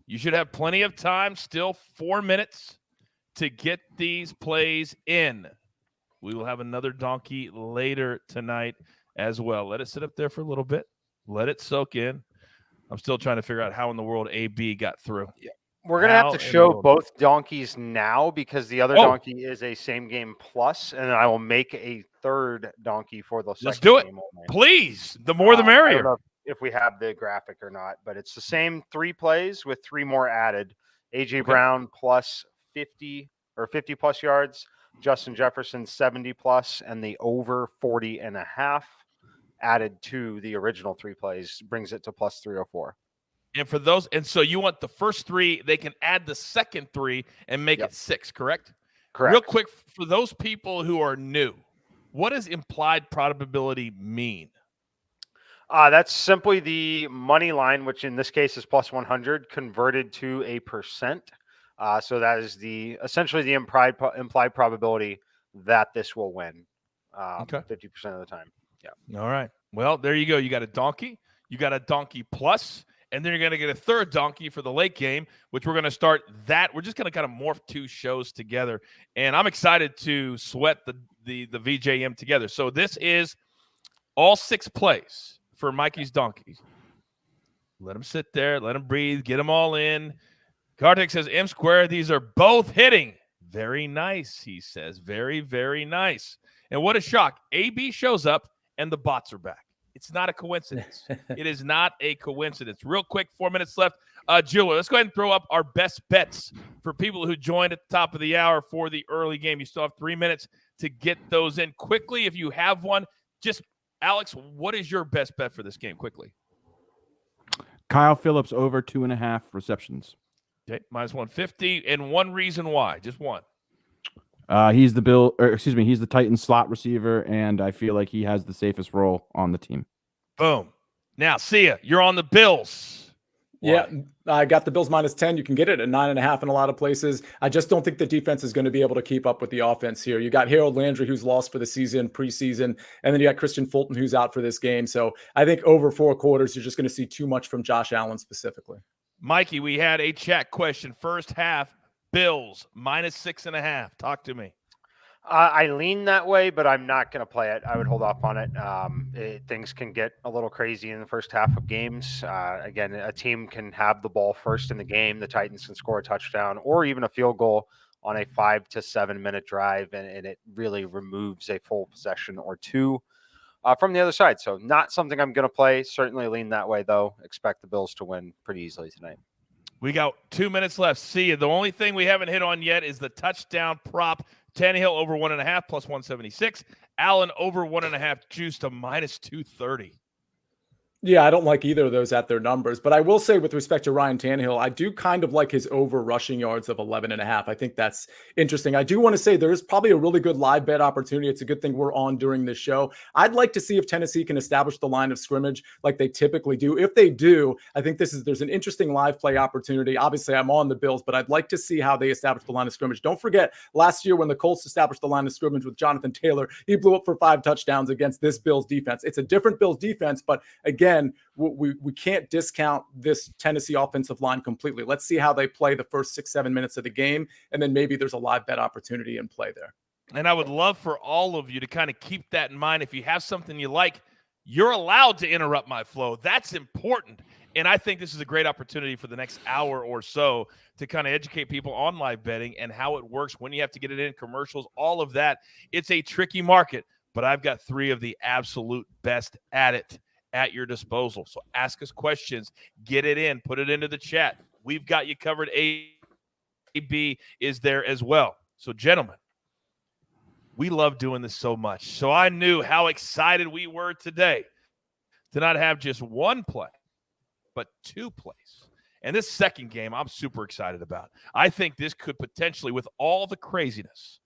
You should have plenty of time, still 4 minutes to get these plays in. We will have another donkey later tonight as well. Let it sit up there for a little bit. Let it soak in. I'm still trying to figure out how in the world AB got through. Yeah. We're going to have to show both donkeys now because the other donkey is a same game plus, and I will make a 3rd donkey for the second Let's do it. game only. Please. The more the merrier. I don't know if we have the graphic or not, but it's the same 3 plays with 3 more added. A.J. Brown plus 50 plus yards, Justin Jefferson 70 plus, and the over 40.5 added to the original 3 plays brings it to plus 304. And for those, and so you want the first 3, they can add the second 3 and make it 6, correct? Correct. Real quick, for those people who are new, what does implied probability mean? That's simply the money line, which in this case is plus 100, converted to a percent. So that is essentially the implied probability that this will win 50% of the time. Yeah. All right. Well, there you go. You got a donkey. You got a donkey plus. And then you're going to get a 3rd donkey for the late game, which we're going to start that. We're just going to kind of morph 2 shows together. And I'm excited to sweat the VJM together. So this is all 6 plays for Mikey's donkeys. Let them sit there. Let them breathe. Get them all in. Kartik says, M Square, these are both hitting. Very nice, he says. Very, very nice. And what a shock. AB shows up, and the bots are back. It's not a coincidence. It is not a coincidence. Real quick, 4 minutes left. Jeweler, let's go ahead and throw up our best bets for people who joined at the top of the hour for the early game. You still have 3 minutes to get those in quickly. If you have one, just, Alex, what is your best bet for this game quickly? Kyle Phillips over 2.5 receptions. Okay, minus 150. And one reason why, just one. He's the Titans slot receiver, and I feel like he has the safest role on the team. Boom. Now, see ya. You're on the Bills. Why? Yeah, I got the Bills minus 10. You can get it at 9.5 in a lot of places. I just don't think the defense is going to be able to keep up with the offense here. You got Harold Landry, who's lost for the season, preseason, and then you got Christian Fulton, who's out for this game. So I think over 4 quarters, you're just going to see too much from Josh Allen specifically. Mikey, we had a chat question. First half, Bills minus 6.5. Talk to me. I lean that way, but I'm not going to play it. I would hold off on it. Things can get a little crazy in the first half of games. Again, a team can have the ball first in the game. The Titans can score a touchdown or even a field goal on a 5 to 7 minute drive, and it really removes a full possession or 2 from the other side. So not something I'm going to play. Certainly lean that way, though. Expect the Bills to win pretty easily tonight. We got 2 minutes left. See, the only thing we haven't hit on yet is the touchdown prop. Tannehill over 1.5 plus 176. Allen over 1.5 juice to minus 230. Yeah, I don't like either of those at their numbers, but I will say with respect to Ryan Tannehill, I do kind of like his over rushing yards of 11.5. I think that's interesting. I do want to say there's probably a really good live bet opportunity. It's a good thing we're on during this show. I'd like to see if Tennessee can establish the line of scrimmage like they typically do. If they do, I think there's an interesting live play opportunity. Obviously, I'm on the Bills, but I'd like to see how they establish the line of scrimmage. Don't forget, last year when the Colts established the line of scrimmage with Jonathan Taylor, he blew up for 5 touchdowns against this Bills defense. It's a different Bills defense, but again, we can't discount this Tennessee offensive line completely. Let's see how they play the first 6-7 minutes of the game, and then maybe there's a live bet opportunity in play there. And I would love for all of you to kind of keep that in mind. If you have something you like, you're allowed to interrupt my flow. That's important. And I think this is a great opportunity for the next hour or so to kind of educate people on live betting and how it works, when you have to get it in, commercials, all of that. It's a tricky market, but I've got 3 of the absolute best at it at your disposal. So ask us questions, get it in, put it into the chat. We've got you covered. AB is there as well. So gentlemen, we love doing this so much. So I knew how excited we were today to not have just one play, but 2 plays. And this second game, I'm super excited about. I think this could potentially, with all the craziness,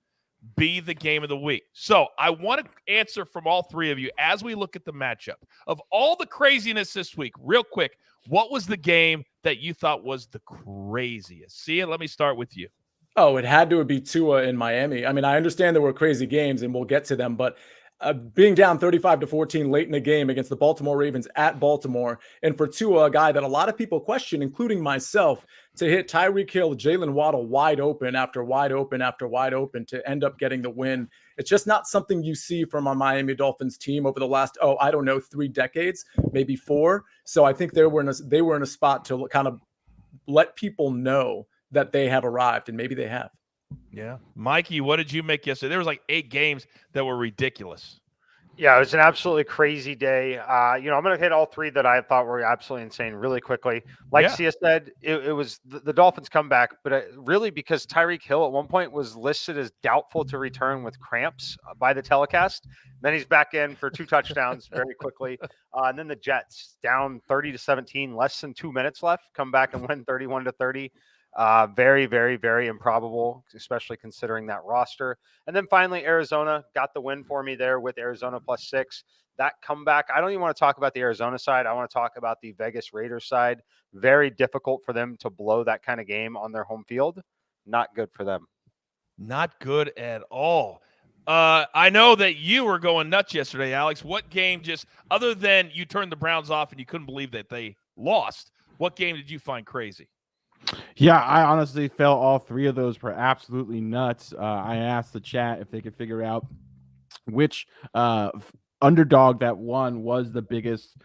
be the game of the week. So I want to answer from all 3 of you as we look at the matchup. Of all the craziness this week, real quick, what was the game that you thought was the craziest? See, let me start with you. Oh, it had to be Tua in Miami. I mean, I understand there were crazy games, and we'll get to them, but being down 35-14 late in the game against the Baltimore Ravens at Baltimore, and for Tua, a guy that a lot of people question, including myself, to hit Tyreek Hill, Jalen Waddle wide open after wide open after wide open to end up getting the win. It's just not something you see from a Miami Dolphins team over the last, 3 decades, maybe 4. So I think they were in a spot to kind of let people know that they have arrived, and maybe they have. Yeah. Mikey, what did you make yesterday? There was like 8 games that were ridiculous. Yeah, it was an absolutely crazy day. I'm going to hit all 3 that I thought were absolutely insane really quickly. Like Sia said, it was the Dolphins comeback, but really because Tyreek Hill at one point was listed as doubtful to return with cramps by the telecast. Then he's back in for 2 touchdowns very quickly. And then the Jets down 30-17, less than 2 minutes left, come back and win 31-30. Very, very, very improbable, especially considering that roster. And then finally, Arizona got the win for me there with Arizona +6. That comeback, I don't even want to talk about the Arizona side. I want to talk about the Vegas Raiders side. Very difficult for them to blow that kind of game on their home field. Not good for them. Not good at all. I know that you were going nuts yesterday, Alex. What game, just other than you turned the Browns off and you couldn't believe that they lost, what game did you find crazy? Yeah, I honestly felt all 3 of those were absolutely nuts. I asked the chat if they could figure out which underdog that won was the biggest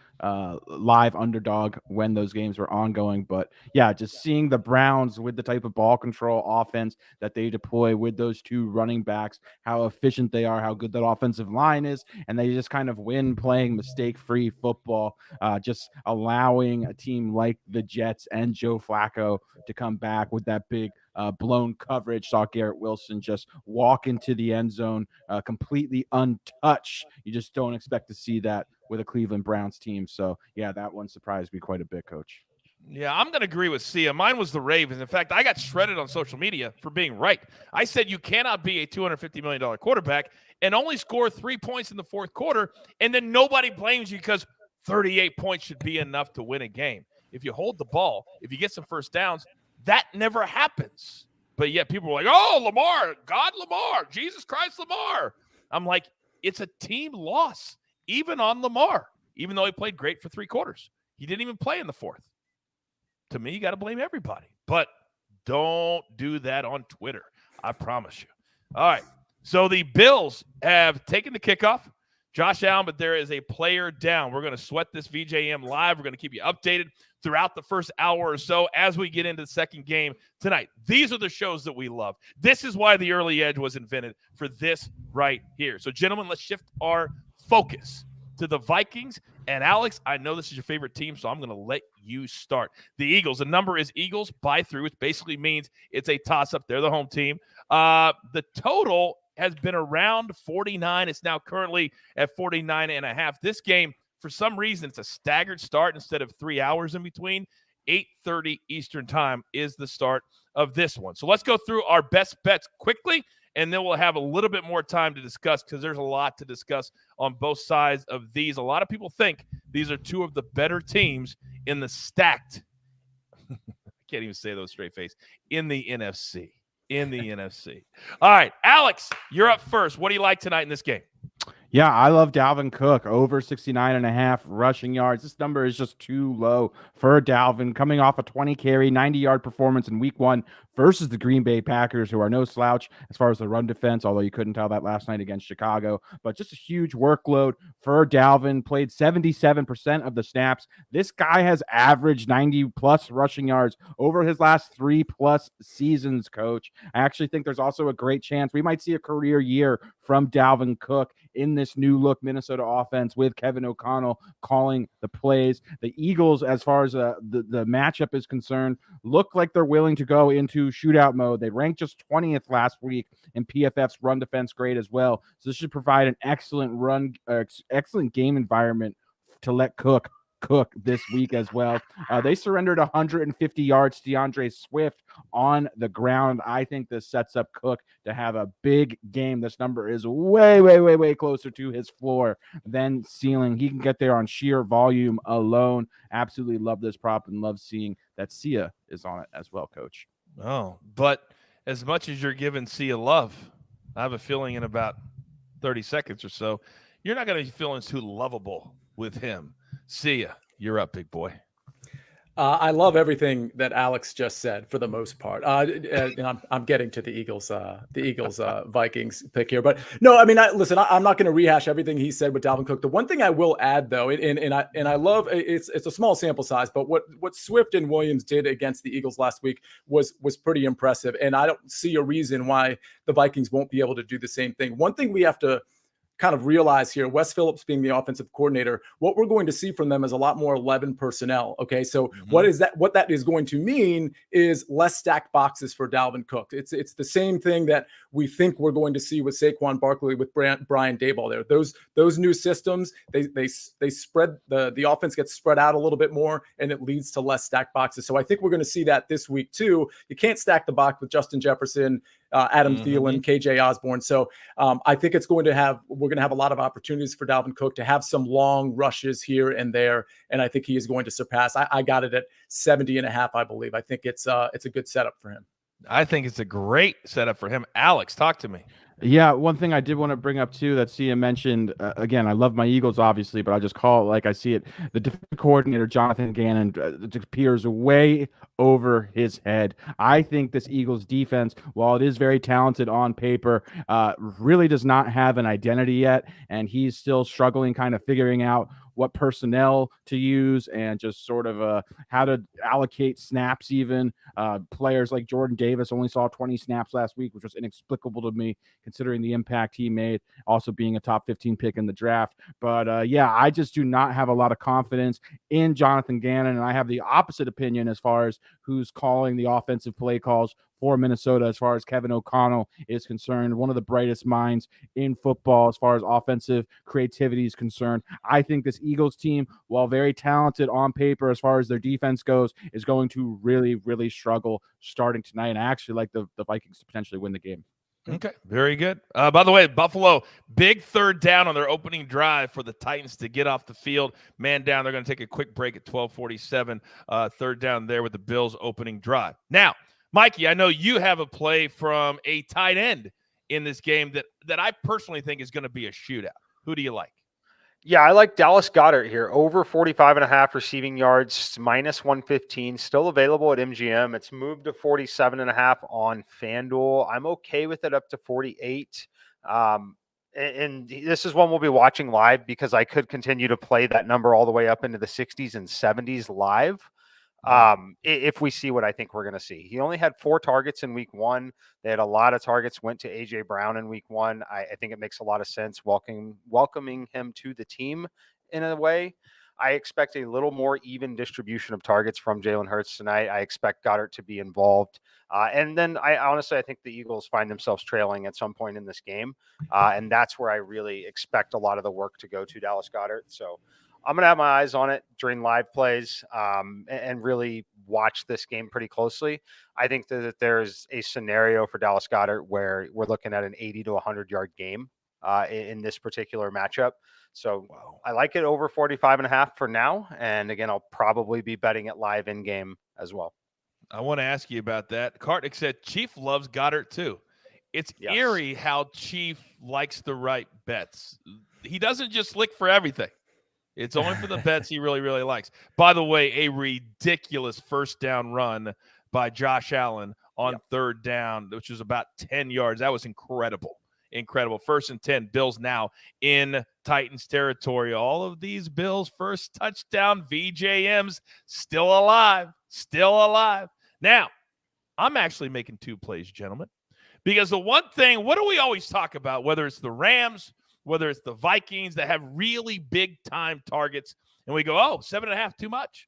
live underdog when those games were ongoing. But yeah, just seeing the Browns with the type of ball control offense that they deploy with those 2 running backs, how efficient they are, how good that offensive line is, and they just kind of win playing mistake-free football, just allowing a team like the Jets and Joe Flacco to come back with that big blown coverage. Saw Garrett Wilson just walk into the end zone completely untouched. You just don't expect to see that with a Cleveland Browns team. So yeah, that one surprised me quite a bit, Coach. Yeah, I'm going to agree with Sia. Mine was the Ravens. In fact, I got shredded on social media for being right. I said you cannot be a $250 million quarterback and only score 3 points in the fourth quarter, and then nobody blames you because 38 points should be enough to win a game. If you hold the ball, if you get some first downs, that never happens. But yet people were like, oh, Lamar, God Lamar, Jesus Christ Lamar. I'm like, it's a team loss, even on Lamar, even though he played great for 3 quarters. He didn't even play in the fourth. To me, you got to blame everybody. But don't do that on Twitter. I promise you. All right. So the Bills have taken the kickoff. Josh Allen, but there is a player down. We're going to sweat this VJM live. We're going to keep you updated throughout the first hour or so as we get into the second game tonight. These are the shows that we love. This is why the early edge was invented, for this right here. So, gentlemen, let's shift our focus to the Vikings. And Alex, I know this is your favorite team, so I'm going to let you start. The Eagles, the number is Eagles by 3, which basically means it's a toss-up. They're the home team. The total has been around 49. It's now currently at 49.5. This game, for some reason, it's a staggered start instead of 3 hours in between. 8:30 Eastern time is the start of this one. So let's go through our best bets quickly, and then we'll have a little bit more time to discuss because there's a lot to discuss on both sides of these. A lot of people think these are two of the better teams in the stacked – I can't even say those straight face – in the NFC. In the NFC. All right, Alex, you're up first. What do you like tonight in this game? Yeah, I love Dalvin Cook, over 69.5 rushing yards. This number is just too low for Dalvin, coming off a 20-carry, 90-yard performance in Week 1 versus the Green Bay Packers, who are no slouch as far as the run defense, although you couldn't tell that last night against Chicago. But just a huge workload for Dalvin, played 77% of the snaps. This guy has averaged 90-plus rushing yards over his last 3+ seasons, Coach. I actually think there's also a great chance we might see a career year from Dalvin Cook in this new look Minnesota offense with Kevin O'Connell calling the plays. The Eagles, as far as the matchup is concerned, look like they're willing to go into shootout mode. They ranked just 20th last week in PFF's run defense grade as well. So this should provide an excellent game environment to let Cook this week as well. They surrendered 150 yards to DeAndre Swift on the ground. I think this sets up Cook to have a big game. This number is way closer to his floor than ceiling. He can get there on sheer volume alone. Absolutely love this prop and love seeing that Sia is on it as well, Coach. Oh, but as much as you're giving Sia love, I have a feeling in about 30 seconds or so, you're not going to be feeling too lovable with him. Sia, you're up, big boy. I love everything that Alex just said for the most part. I'm getting to the Eagles Vikings pick here, but no, I mean, listen, I'm not going to rehash everything he said with Dalvin Cook. The one thing I will add, though, and I love it's a small sample size, but what Swift and Williams did against the Eagles last week was pretty impressive, and I don't see a reason why the Vikings won't be able to do the same thing. One thing we have to kind of realize here, Wes Phillips being the offensive coordinator, what we're going to see from them is a lot more 11 personnel. Okay. So what that is going to mean is less stacked boxes for Dalvin Cook. It's the same thing that we think we're going to see with Saquon Barkley, with Brian Daboll there. Those new systems, they spread the offense gets spread out a little bit more, and it leads to less stacked boxes. So I think we're going to see that this week too. You can't stack the box with Justin Jefferson, Adam Thielen, KJ Osborne. So I think we're going to have a lot of opportunities for Dalvin Cook to have some long rushes here and there. And I think he is going to surpass. I got it at 70.5, I believe. I think it's a good setup for him. I think it's a great setup for him. Alex, talk to me. Yeah, one thing I did want to bring up too that Sia mentioned, again, I love my Eagles obviously, but I just call it like I see it. The defensive coordinator, Jonathan Gannon, appears way over his head. I think this Eagles defense, while it is very talented on paper, really does not have an identity yet, and he's still struggling, kind of figuring out what personnel to use and just sort of how to allocate snaps even. Players like Jordan Davis only saw 20 snaps last week, which was inexplicable to me considering the impact he made, also being a top 15 pick in the draft. But yeah, I just do not have a lot of confidence in Jonathan Gannon, and I have the opposite opinion as far as who's calling the offensive play calls for Minnesota as far as Kevin O'Connell is concerned. One of the brightest minds in football as far as offensive creativity is concerned. I think this Eagles team, while very talented on paper as far as their defense goes, is going to really struggle starting tonight. And I actually like the Vikings to potentially win the game. Okay, very good. By the way, Buffalo, big third down on their opening drive for the Titans to get off the field. Man down, they're going to take a quick break at 12:47. Third down there with the Bills' opening drive. Now, Mikey, I know you have a play from a tight end in this game that I personally think is going to be a shootout. Who do you like? Yeah, I like Dallas Goedert here. Over 45.5 receiving yards, minus 115. Still available at MGM. It's moved to 47.5 on FanDuel. I'm okay with it up to 48. And this is one we'll be watching live because I could continue to play that number all the way up into the 60s and 70s live. If we see what I think we're going to see. He only had 4 targets in week 1. They had a lot of targets went to A.J. Brown in week 1. I think it makes a lot of sense welcoming him to the team in a way. I expect a little more even distribution of targets from Jalen Hurts tonight. I expect Goddard to be involved. And then I think the Eagles find themselves trailing at some point in this game. And that's where I really expect a lot of the work to go to Dallas Goedert. So I'm going to have my eyes on it during live plays and really watch this game pretty closely. I think that there's a scenario for Dallas Goedert where we're looking at an 80 to 100-yard game in this particular matchup. So I like it over 45.5 for now. And again, I'll probably be betting it live in game as well. I want to ask you about that. Kartik said Chief loves Goddard too. It's eerie how Chief likes the right bets. He doesn't just lick for everything. It's only for the bets he really, really likes. By the way, a ridiculous first down run by Josh Allen on third down, which was about 10 yards. That was incredible. Incredible. 1st and 10. Bills now in Titans territory. All of these Bills first touchdown VJMs still alive. Still alive. Now, I'm actually making 2 plays, gentlemen, because the one thing, what do we always talk about, whether it's the Rams, whether it's the Vikings that have really big-time targets, and we go, 7.5, too much.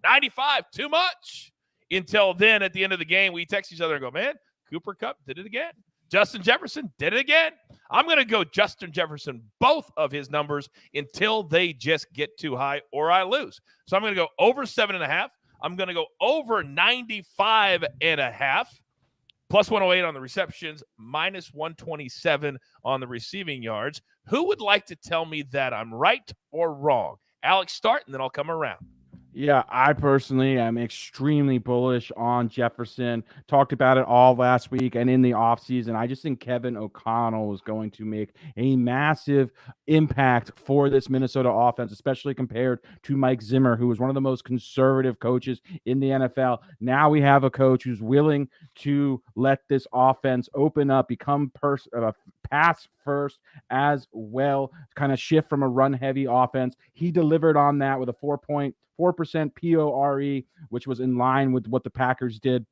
95, too much. Until then, at the end of the game, we text each other and go, man, Cooper Kupp did it again. Justin Jefferson did it again. I'm going to go Justin Jefferson, both of his numbers, until they just get too high or I lose. So I'm going to go over 7.5. I'm going to go over 95.5. Plus 108 on the receptions, minus 127 on the receiving yards. Who would like to tell me that I'm right or wrong? Alex, start, and then I'll come around. Yeah, I personally am extremely bullish on Jefferson. Talked about it all last week and in the offseason. I just think Kevin O'Connell is going to make a massive impact for this Minnesota offense, especially compared to Mike Zimmer, who is one of the most conservative coaches in the NFL. Now we have a coach who's willing to let this offense open up, become pass first as well, kind of shift from a run-heavy offense. He delivered on that with a 4.4% PORE, which was in line with what the Packers did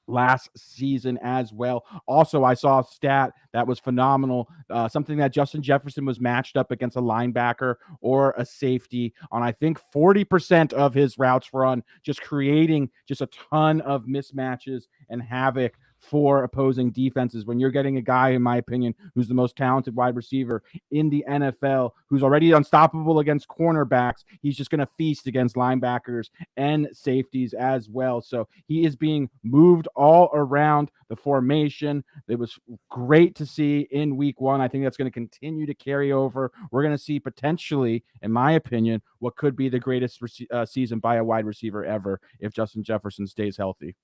last season as well. Also, I saw a stat that was phenomenal, something that Justin Jefferson was matched up against a linebacker or a safety on, I think, 40% of his routes run, just creating just a ton of mismatches and havoc for opposing defenses. When you're getting a guy, in my opinion, who's the most talented wide receiver in the NFL, who's already unstoppable against cornerbacks, he's just going to feast against linebackers and safeties as well. So he is being moved all around the formation. It was great to see in week 1. I think that's going to continue to carry over. We're going to see potentially, in my opinion, what could be the greatest season by a wide receiver ever if Justin Jefferson stays healthy.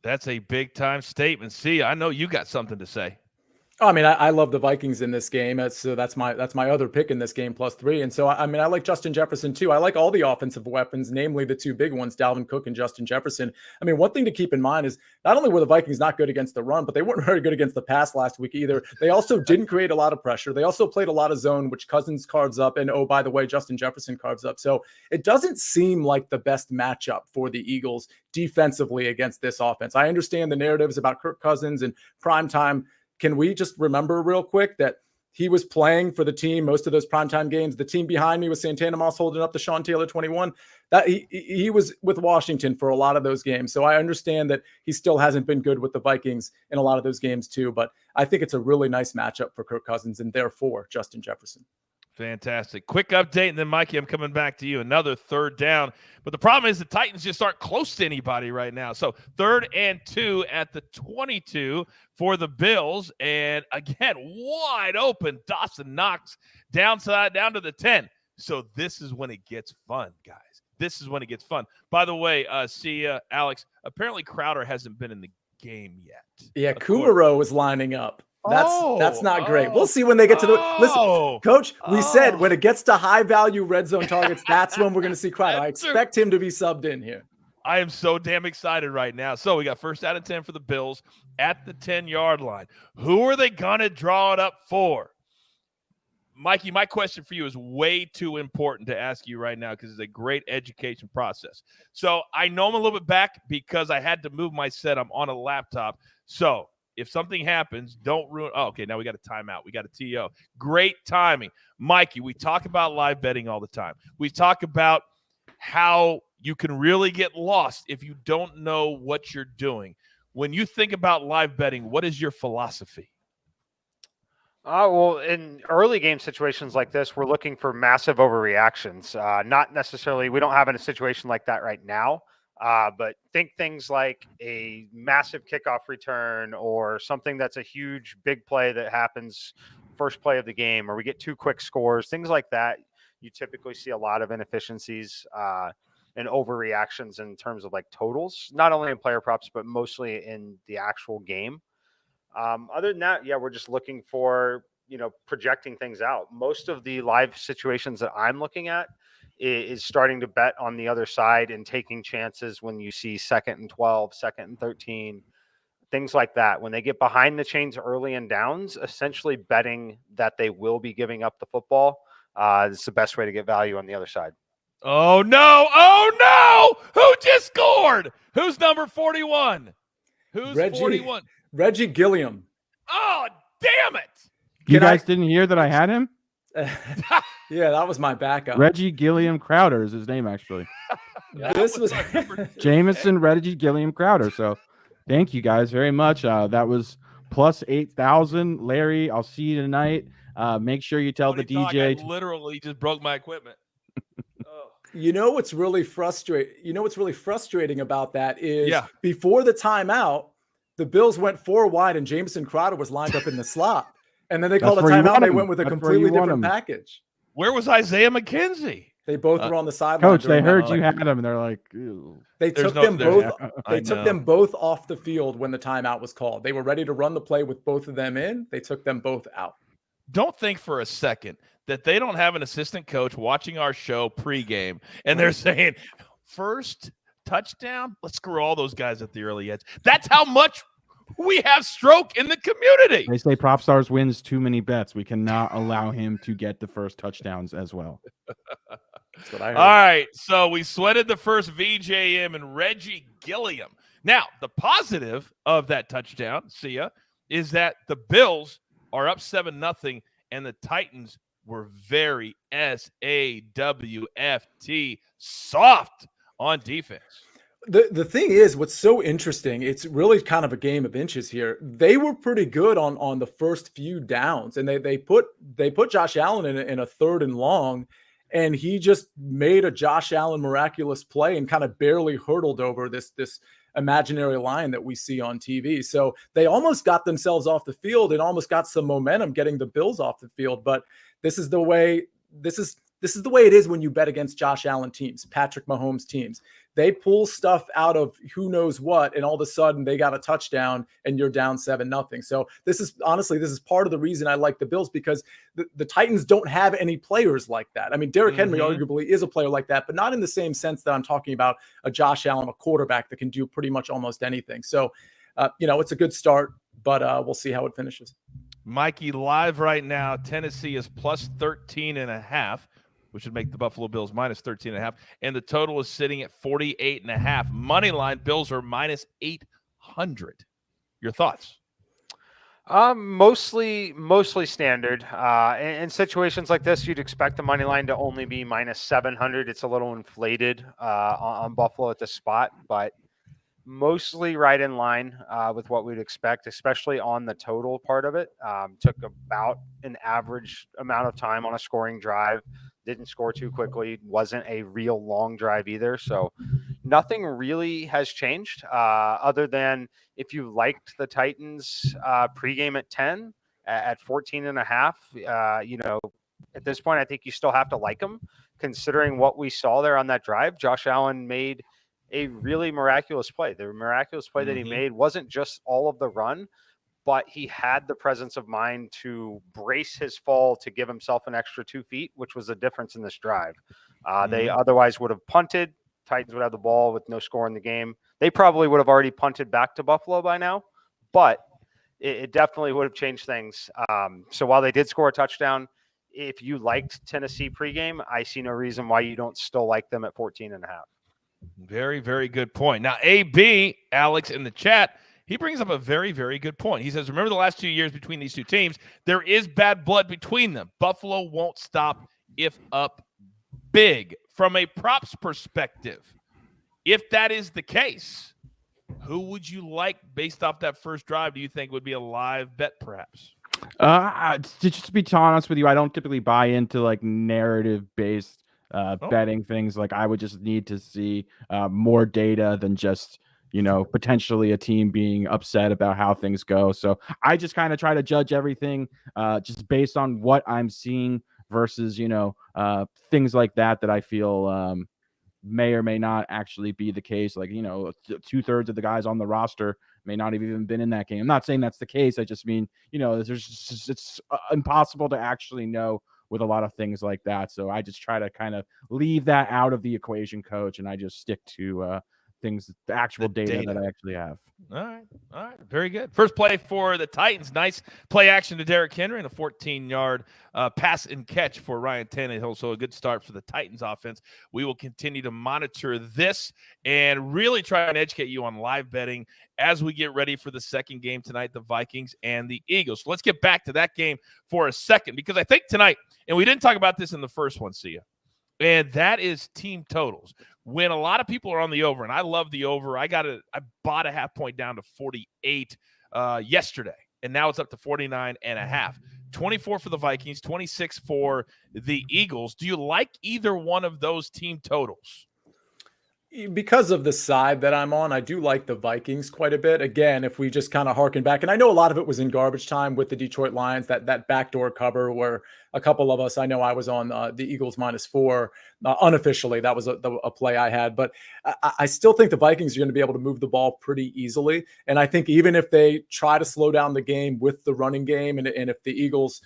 That's a big-time statement. See, I know you got something to say. I mean, I love the Vikings in this game. So that's my other pick in this game, +3. And so, I mean, I like Justin Jefferson too. I like all the offensive weapons, namely the 2 big ones, Dalvin Cook and Justin Jefferson. I mean, one thing to keep in mind is not only were the Vikings not good against the run, but they weren't very good against the pass last week either. They also didn't create a lot of pressure. They also played a lot of zone, which Cousins carves up. And, oh, by the way, Justin Jefferson carves up. So it doesn't seem like the best matchup for the Eagles defensively against this offense. I understand the narratives about Kirk Cousins and primetime. Can we just remember real quick that he was playing for the team most of those primetime games? The team behind me was Santana Moss holding up the Sean Taylor 21. That he was with Washington for a lot of those games. So I understand that he still hasn't been good with the Vikings in a lot of those games too. But I think it's a really nice matchup for Kirk Cousins and therefore Justin Jefferson. Fantastic. Quick update, and then, Mikey, I'm coming back to you. Another third down. But the problem is the Titans just aren't close to anybody right now. So 3rd and 2 at the 22 for the Bills. And, again, wide open. Dawson Knox downside down to the 10. So this is when it gets fun, guys. This is when it gets fun. By the way, see ya, Alex. Apparently Crowder hasn't been in the game yet. Yeah, Kumaro was lining up. That's not great. We'll see when they get to the listen, Coach. We said when it gets to high value red zone targets, that's when we're going to see Crowder. I expect him to be subbed in here. I am so damn excited right now. So we got 1st out of 10 for the Bills at the 10-yard line. Who are they going to draw it up for? Mikey, my question for you is way too important to ask you right now because it's a great education process. So I know I'm a little bit back because I had to move my set. I'm on a laptop. So if something happens, don't ruin. Oh, okay, now we got a timeout. We got a TO. Great timing. Mikey, we talk about live betting all the time. We talk about how you can really get lost if you don't know what you're doing. When you think about live betting, what is your philosophy? Well, in early game situations like this, we're looking for massive overreactions. Not necessarily, we don't have a situation like that right now, but think things like a massive kickoff return or something that's a huge big play that happens first play of the game, or we get 2 quick scores, things like that. You typically see a lot of inefficiencies and overreactions in terms of like totals, not only in player props, but mostly in the actual game. Other than that, yeah, we're just looking for, projecting things out. Most of the live situations that I'm looking at is starting to bet on the other side and taking chances when you see 2nd and 12, 2nd and 13, things like that. When they get behind the chains early and downs, essentially betting that they will be giving up the football. It's the best way to get value on the other side. Oh, no. Oh, no. Who just scored? Who's number 41? Who's 41? Reggie Gilliam. Oh, damn it. You guys didn't hear that I had him? Yeah, that was my backup. Reggie Gilliam Crowder is his name, actually. This was Jameson Reggie Gilliam Crowder. So thank you guys very much. That was plus 8,000. Larry, I'll see you tonight. Make sure you tell the DJ. I literally just broke my equipment. You know what's really frustrating about that is before the timeout, the Bills went 4 wide and Jameson Crowder was lined up in the slot. And then they called a timeout. They went with a completely different package. Where was Isaiah McKenzie? They both were on the sideline. Coach, they heard you had them, and they're like, ew. They took them both. They took them both off the field when the timeout was called. They were ready to run the play with both of them in. They took them both out. Don't think for a second that they don't have an assistant coach watching our show pregame, and they're saying, first touchdown, let's screw all those guys at the early edge. That's how much we have stroke in the community. They say Prop Stars wins too many bets. We cannot allow him to get the first touchdowns as well. That's what I heard. All right, so we sweated the first VJM and Reggie Gilliam. Now, the positive of that touchdown, Sia, is that the Bills are up 7-0, and the Titans were very SAWFT soft on defense. The thing is, what's so interesting, it's really kind of a game of inches here. They were pretty good on the first few downs, and they put Josh Allen in a 3rd and long, and he just made a Josh Allen miraculous play and kind of barely hurdled over this imaginary line that we see on TV. So they almost got themselves off the field and almost got some momentum getting the Bills off the field. But this is the way it is when you bet against Josh Allen teams, Patrick Mahomes teams. They pull stuff out of who knows what, and all of a sudden they got a touchdown and you're down 7-0. So this is part of the reason I like the Bills, because the Titans don't have any players like that. I mean, Derrick Henry arguably is a player like that, but not in the same sense that I'm talking about a Josh Allen, a quarterback that can do pretty much almost anything. So, it's a good start, but we'll see how it finishes. Mikey, live right now, Tennessee is plus 13.5. which would make the Buffalo Bills minus 13.5. And the total is sitting at 48.5. Money line, Bills are minus 800. Your thoughts? Mostly standard. In situations like this, you'd expect the money line to only be minus 700. It's a little inflated on Buffalo at this spot, but mostly right in line with what we'd expect, especially on the total part of it. Took about an average amount of time on a scoring drive. Didn't score too quickly. Wasn't a real long drive either. So nothing really has changed other than if you liked the Titans pregame at 10 at 14.5, at this point, I think you still have to like them considering what we saw there on that drive. Josh Allen made a really miraculous play. The miraculous play that he made wasn't just all of the run, but he had the presence of mind to brace his fall to give himself an extra 2 feet, which was the difference in this drive. They otherwise would have punted. Titans would have the ball with no score in the game. They probably would have already punted back to Buffalo by now, but it definitely would have changed things. So while they did score a touchdown, if you liked Tennessee pregame, I see no reason why you don't still like them at 14.5. Very, very good point. Now, AB, Alex in the chat, he brings up a very, very good point. He says, remember the last 2 years between these two teams, there is bad blood between them. Buffalo won't stop if up big. From a props perspective, if that is the case, who would you like based off that first drive do you think would be a live bet perhaps? To be honest with you, I don't typically buy into like narrative-based betting things. Like I would just need to see more data than just, potentially a team being upset about how things go. So I just kind of try to judge everything just based on what I'm seeing versus, things like that I feel may or may not actually be the case. Like, 2/3 of the guys on the roster may not have even been in that game. I'm not saying that's the case. I just mean, it's impossible to actually know with a lot of things like that. So I just try to kind of leave that out of the equation, coach, and I just stick to things, the actual data that I actually have. All right. Very good. First play for the Titans. Nice play action to Derrick Henry and a 14-yard pass and catch for Ryan Tannehill. So a good start for the Titans offense. We will continue to monitor this and really try and educate you on live betting as we get ready for the second game tonight, the Vikings and the Eagles. So let's get back to that game for a second, because I think tonight, and we didn't talk about this in the first one, Sia, and that is team totals. When a lot of people are on the over, and I love the over, I bought a half point down to 48 yesterday, and now it's up to 49.5. 24 for the Vikings, 26 for the Eagles. Do you like either one of those team totals? Because of the side that I'm on, I do like the Vikings quite a bit. Again, if we just kind of harken back, and I know a lot of it was in garbage time with the Detroit Lions, that backdoor cover where a couple of us, I know I was on the Eagles -4 unofficially. That was a play I had, but I still think the Vikings are going to be able to move the ball pretty easily. And I think even if they try to slow down the game with the running game, and if the Eagles,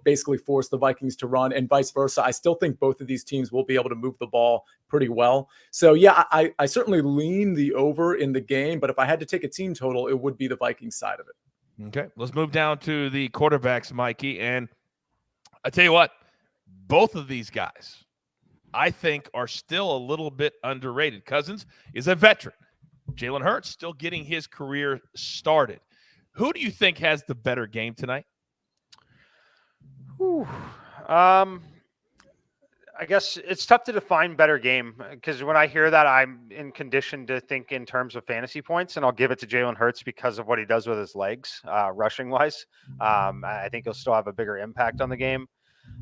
basically force the Vikings to run and vice versa, I still think both of these teams will be able to move the ball pretty well. So yeah, I certainly lean the over in the game, but if I had to take a team total, it would be the Vikings side of it. Okay, let's move down to the quarterbacks, Mikey. And I tell you what, both of these guys, I think, are still a little bit underrated. Cousins is a veteran. Jalen Hurts still getting his career started. Who do you think has the better game tonight? I guess it's tough to define better game, because when I hear that, I'm in condition to think in terms of fantasy points, and I'll give it to Jalen Hurts because of what he does with his legs, rushing wise. I think he'll still have a bigger impact on the game.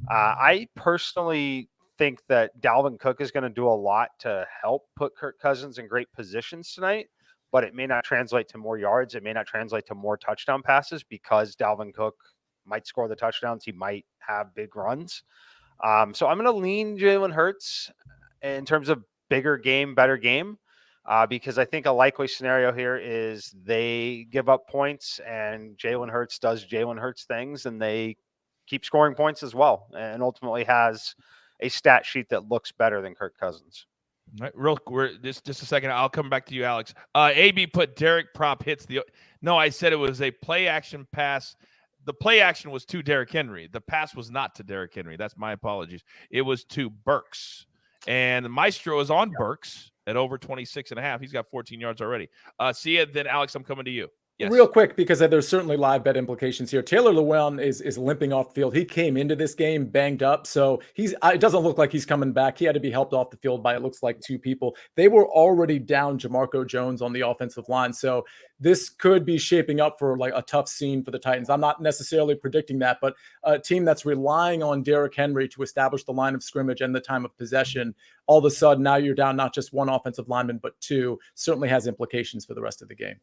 I personally think that Dalvin Cook is going to do a lot to help put Kirk Cousins in great positions tonight, but it may not translate to more yards. It may not translate to more touchdown passes because Dalvin Cook might score the touchdowns. He might have big runs. So I'm going to lean Jalen Hurts in terms of bigger game, better game, because I think a likely scenario here is they give up points and Jalen Hurts does Jalen Hurts things, and they keep scoring points as well, and ultimately has a stat sheet that looks better than Kirk Cousins. All right, just a second. I'll come back to you, Alex. AB put Derek prop hits the. No, I said it was a play action pass. The play action was to Derrick Henry. The pass was not to Derrick Henry. That's my apologies. It was to Burks. And Maestro is on Burks at over 26.5. He's got 14 yards already. See ya. Then, Alex, I'm coming to you. Yes. Real quick, because there's certainly live bet implications here. Taylor Lewan is limping off the field. He came into this game banged up, so it doesn't look like he's coming back. He had to be helped off the field by, it looks like, 2 people. They were already down Jamarco Jones on the offensive line, so this could be shaping up for like a tough scene for the Titans. I'm not necessarily predicting that, but a team that's relying on Derrick Henry to establish the line of scrimmage and the time of possession, all of a sudden now you're down not just one offensive lineman but 2, certainly has implications for the rest of the game.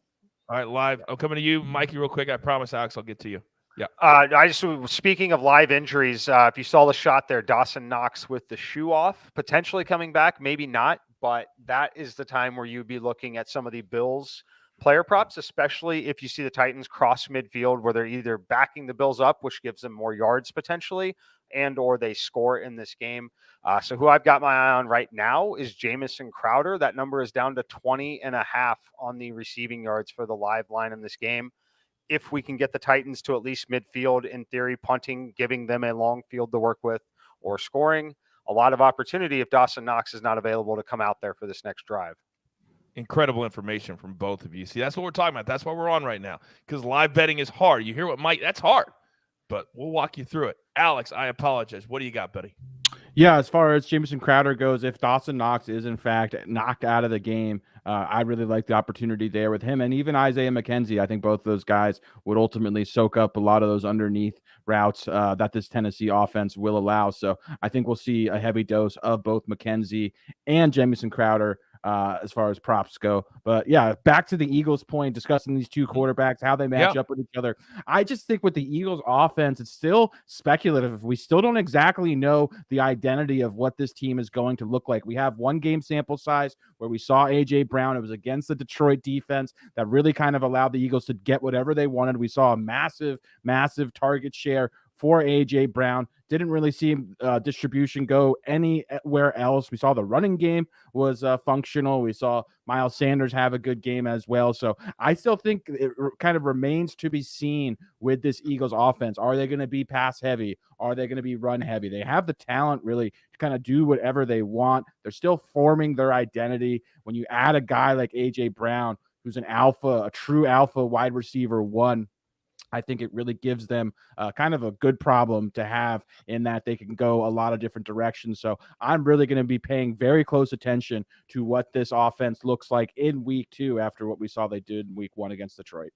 All right, live. I'm coming to you, Mikey, real quick. I promise, Alex, I'll get to you. Yeah. Speaking of live injuries, if you saw the shot there, Dawson Knox with the shoe off, potentially coming back, maybe not, but that is the time where you'd be looking at some of the Bills player props, especially if you see the Titans cross midfield where they're either backing the Bills up, which gives them more yards potentially, and or they score in this game. So who I've got my eye on right now is Jamison Crowder. That number is down to 20.5 on the receiving yards for the live line in this game. if we can get the Titans to at least midfield, in theory, punting, giving them a long field to work with, or scoring, a lot of opportunity if Dawson Knox is not available to come out there for this next drive. Incredible information from both of you. See, that's what we're talking about. That's what we're on right now, because live betting is hard. You hear what Mike, that's hard, but we'll walk you through it. Alex, I apologize. What do you got, buddy? Yeah, as far as Jamison Crowder goes, if Dawson Knox is in fact knocked out of the game, I really like the opportunity there with him, and even Isaiah McKenzie. I think both those guys would ultimately soak up a lot of those underneath routes that this Tennessee offense will allow. So I think we'll see a heavy dose of both McKenzie and Jamison Crowder as far as props go. But yeah, back to the Eagles' point, discussing these two quarterbacks, how they match up with each other. I just think with the Eagles' offense, it's still speculative. We still don't exactly know the identity of what this team is going to look like. We have one game sample size where we saw A.J. Brown. It was against the Detroit defense that really kind of allowed the Eagles to get whatever they wanted. We saw a massive target share for A.J. Brown. Didn't really see distribution go anywhere else. We saw the running game was functional. We saw Miles Sanders have a good game as well. So I still think it kind of remains to be seen with this Eagles offense. Are they going to be pass heavy? Are they going to be run heavy? They have the talent really to kind of do whatever they want. They're still forming their identity. When you add a guy like A.J. Brown, who's an alpha, a true alpha wide receiver one, I think it really gives them kind of a good problem to have, in that they can go a lot of different directions. So I'm really going to be paying very close attention to what this offense looks like in week 2 after what we saw they did in week 1 against Detroit.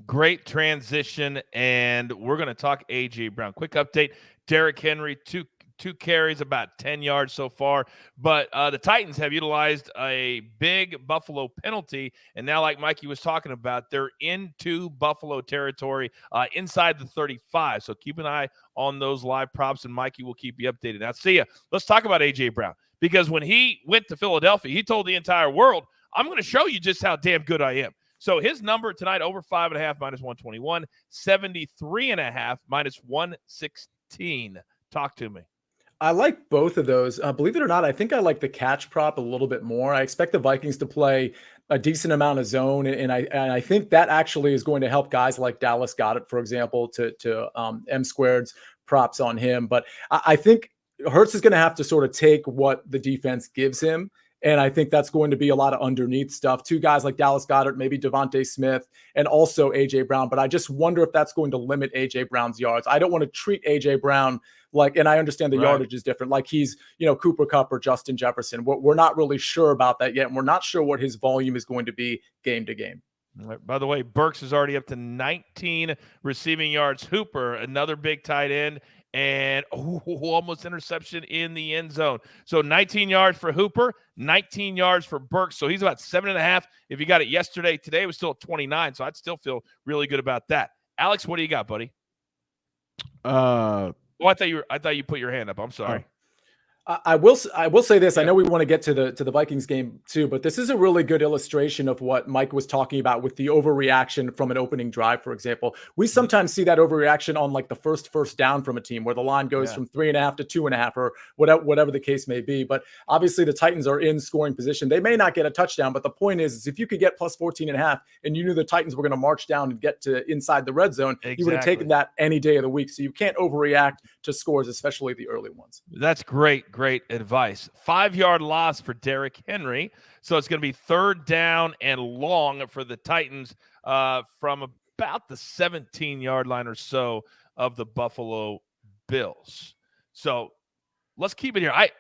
Great transition, and we're going to talk A.J. Brown. Quick update, Derrick Henry, two carries, about 10 yards so far. But the Titans have utilized a big Buffalo penalty, and now, like Mikey was talking about, they're into Buffalo territory inside the 35. So keep an eye on those live props, and Mikey will keep you updated. Now, see ya. Let's talk about A.J. Brown, because when he went to Philadelphia, he told the entire world, I'm going to show you just how damn good I am. So his number tonight, over 5.5, minus 121, 73.5, minus 116. Talk to me. I like both of those. Believe it or not, I think I like the catch prop a little bit more. I expect the Vikings to play a decent amount of zone, and I think that actually is going to help guys like Dallas Goedert, for example, to M squared's props on him. But I think Hurts is going to have to sort of take what the defense gives him. And I think that's going to be a lot of underneath stuff. Two guys like Dallas Goedert, maybe Devontae Smith, and also A.J. Brown. But I just wonder if that's going to limit A.J. Brown's yards. I don't want to treat A.J. Brown like, and I understand the yardage is different, like he's, Cooper Kupp or Justin Jefferson. We're not really sure about that yet. And we're not sure what his volume is going to be game to game. Right. By the way, Burks is already up to 19 receiving yards. Hooper, another big tight end, and almost interception in the end zone. So 19 yards for Hooper, 19 yards for Burks. So he's about 7.5. If you got it yesterday, today it was still at 29. So I'd still feel really good about that. Alex, what do you got, buddy? I thought you put your hand up. I'm sorry. I will say this. I know we want to get to the Vikings game too, but this is a really good illustration of what Mike was talking about with the overreaction from an opening drive, for example. We sometimes see that overreaction on like the first down from a team where the line goes from 3.5 to 2.5 or whatever the case may be. But obviously the Titans are in scoring position. They may not get a touchdown, but the point is if you could get plus 14.5 and you knew the Titans were going to march down and get to inside the red zone, you would have taken that any day of the week. So you can't overreact to scores, especially the early ones. That's great advice. 5-yard loss for Derrick Henry. So it's going to be 3rd down and long for the Titans from about the 17-yard line or so of the Buffalo Bills. So let's keep it here. I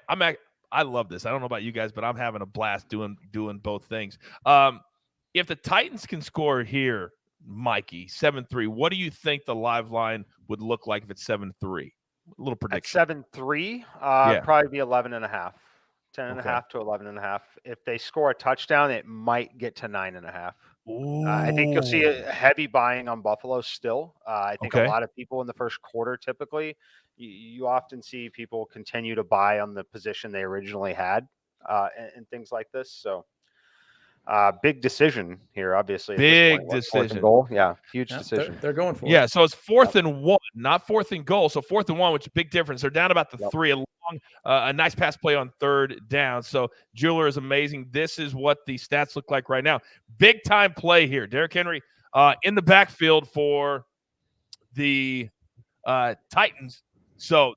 love this. I don't know about you guys, but I'm having a blast doing both things. If the Titans can score here, Mikey, 7-3, what do you think the live line would look like if it's 7-3? A little prediction. At 7-3, probably be 11.5, 10.5 to 11.5. If they score a touchdown, it might get to 9.5. I think you'll see a heavy buying on Buffalo still. I think a lot of people in the first quarter, typically, you often see people continue to buy on the position they originally had and things like this. So big decision here, obviously. Big decision. Goal. Yeah, huge decision. They're going for it. Yeah, so it's 4th and 1, not 4th and goal. So 4th and 1, which is a big difference. They're down about the 3 along. A nice pass play on 3rd down. So Jeweler is amazing. This is what the stats look like right now. Big time play here. Derrick Henry, in the backfield for the Titans. So